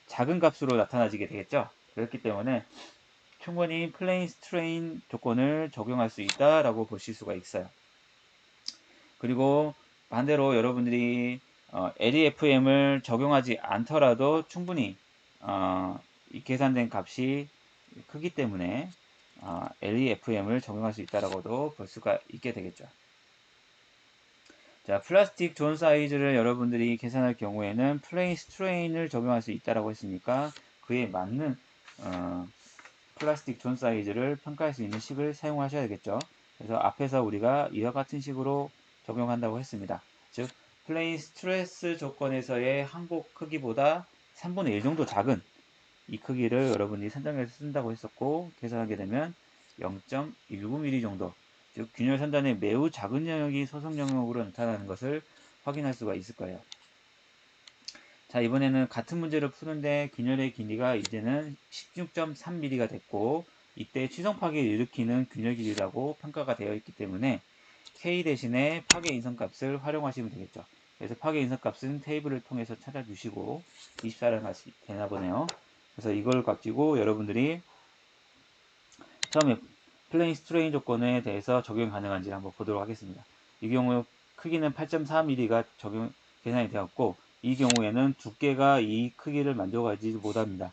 작은 값으로 나타나지게 되겠죠. 그렇기 때문에 충분히 플레인 스트레인 조건을 적용할 수 있다라고 보실 수가 있어요. 그리고 반대로 여러분들이 LEFM을 적용하지 않더라도 충분히 이 계산된 값이 크기 때문에 LEFM을 적용할 수 있다라고도 볼 수가 있게 되겠죠. 자, 플라스틱 존 사이즈를 여러분들이 계산할 경우에는 플레인 스트레인을 적용할 수 있다라고 했으니까 그에 맞는 플라스틱 존 사이즈를 평가할 수 있는 식을 사용하셔야겠죠. 그래서 앞에서 우리가 이와 같은 식으로 적용한다고 했습니다. 즉 플레인 스트레스 조건에서의 항복 크기보다 3분의 1 정도 작은 이 크기를 여러분이 선정해서 쓴다고 했었고, 계산하게 되면 0.19mm 정도, 즉 균열 선단의 매우 작은 영역이 소속 영역으로 나타나는 것을 확인할 수가 있을 거예요. 자, 이번에는 같은 문제를 푸는데 균열의 길이가 이제는 16.3mm가 됐고, 이때 취성 파괴를 일으키는 균열 길이라고 평가가 되어 있기 때문에 K 대신에 파괴 인성값을 활용하시면 되겠죠. 그래서 파괴 인성값은 테이블을 통해서 찾아주시고 24를 되나 보네요. 그래서 이걸 가지고 여러분들이 처음에 플레인 스트레인 조건에 대해서 적용 가능한지 한번 보도록 하겠습니다. 이 경우 크기는 8.4mm가 계산이 되었고, 이 경우에는 두께가 이 크기를 만족하지 못합니다.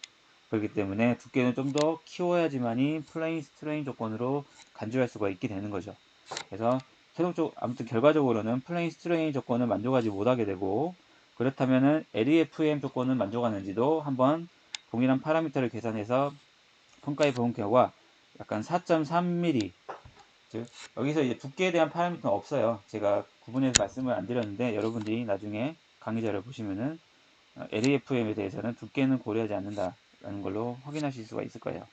그렇기 때문에 두께는 좀 더 키워야지만이 플레인 스트레인 조건으로 간주할 수가 있게 되는 거죠. 그래서 아무튼 결과적으로는 플레인 스트레인 조건을 만족하지 못하게 되고, 그렇다면은 LEFM 조건을 만족하는지도 한번 동일한 파라미터를 계산해서 평가해 본 결과 약간 4.3mm, 즉 여기서 이제 두께에 대한 파라미터는 없어요. 제가 구분해서 말씀을 안 드렸는데 여러분들이 나중에 강의자를 보시면은 LEFM에 대해서는 두께는 고려하지 않는다라는 걸로 확인하실 수가 있을 거예요.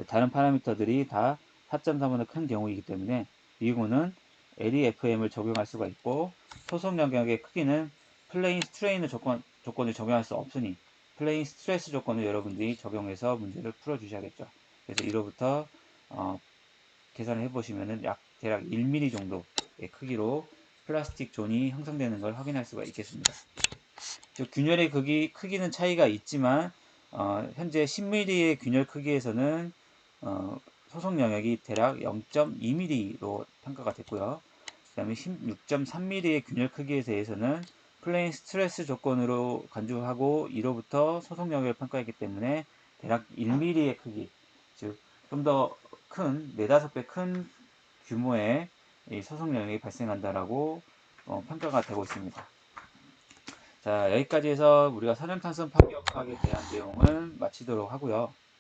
다른 파라미터들이 다 4.3보다 큰 경우이기 때문에 이 경우는 LEFM을 적용할 수가 있고, 소속 영역의 크기는 플레인 스트레인 조건을 적용할 수 없으니 플레인 스트레스 조건을 여러분들이 적용해서 문제를 풀어 주셔야겠죠. 그래서 이로부터 계산을 해보시면은 대략 1mm 정도의 크기로 플라스틱 존이 형성되는 걸 확인할 수가 있겠습니다. 즉 균열의 크기는 차이가 있지만 현재 10mm의 균열 크기에서는 소속 영역이 대략 0.2mm로 평가가 됐고요. 그 다음에 16.3mm의 균열 크기에 대해서는 플레인 스트레스 조건으로 간주하고 이로부터 소속 영역을 평가했기 때문에 대략 1mm의 크기, 즉 좀 더 큰 4~5배 큰 규모의 소속 영역이 발생한다라고 평가가 되고 있습니다. 자, 여기까지 해서 우리가 산염탄성 파괴역학에 대한 내용을 마치도록 하고요.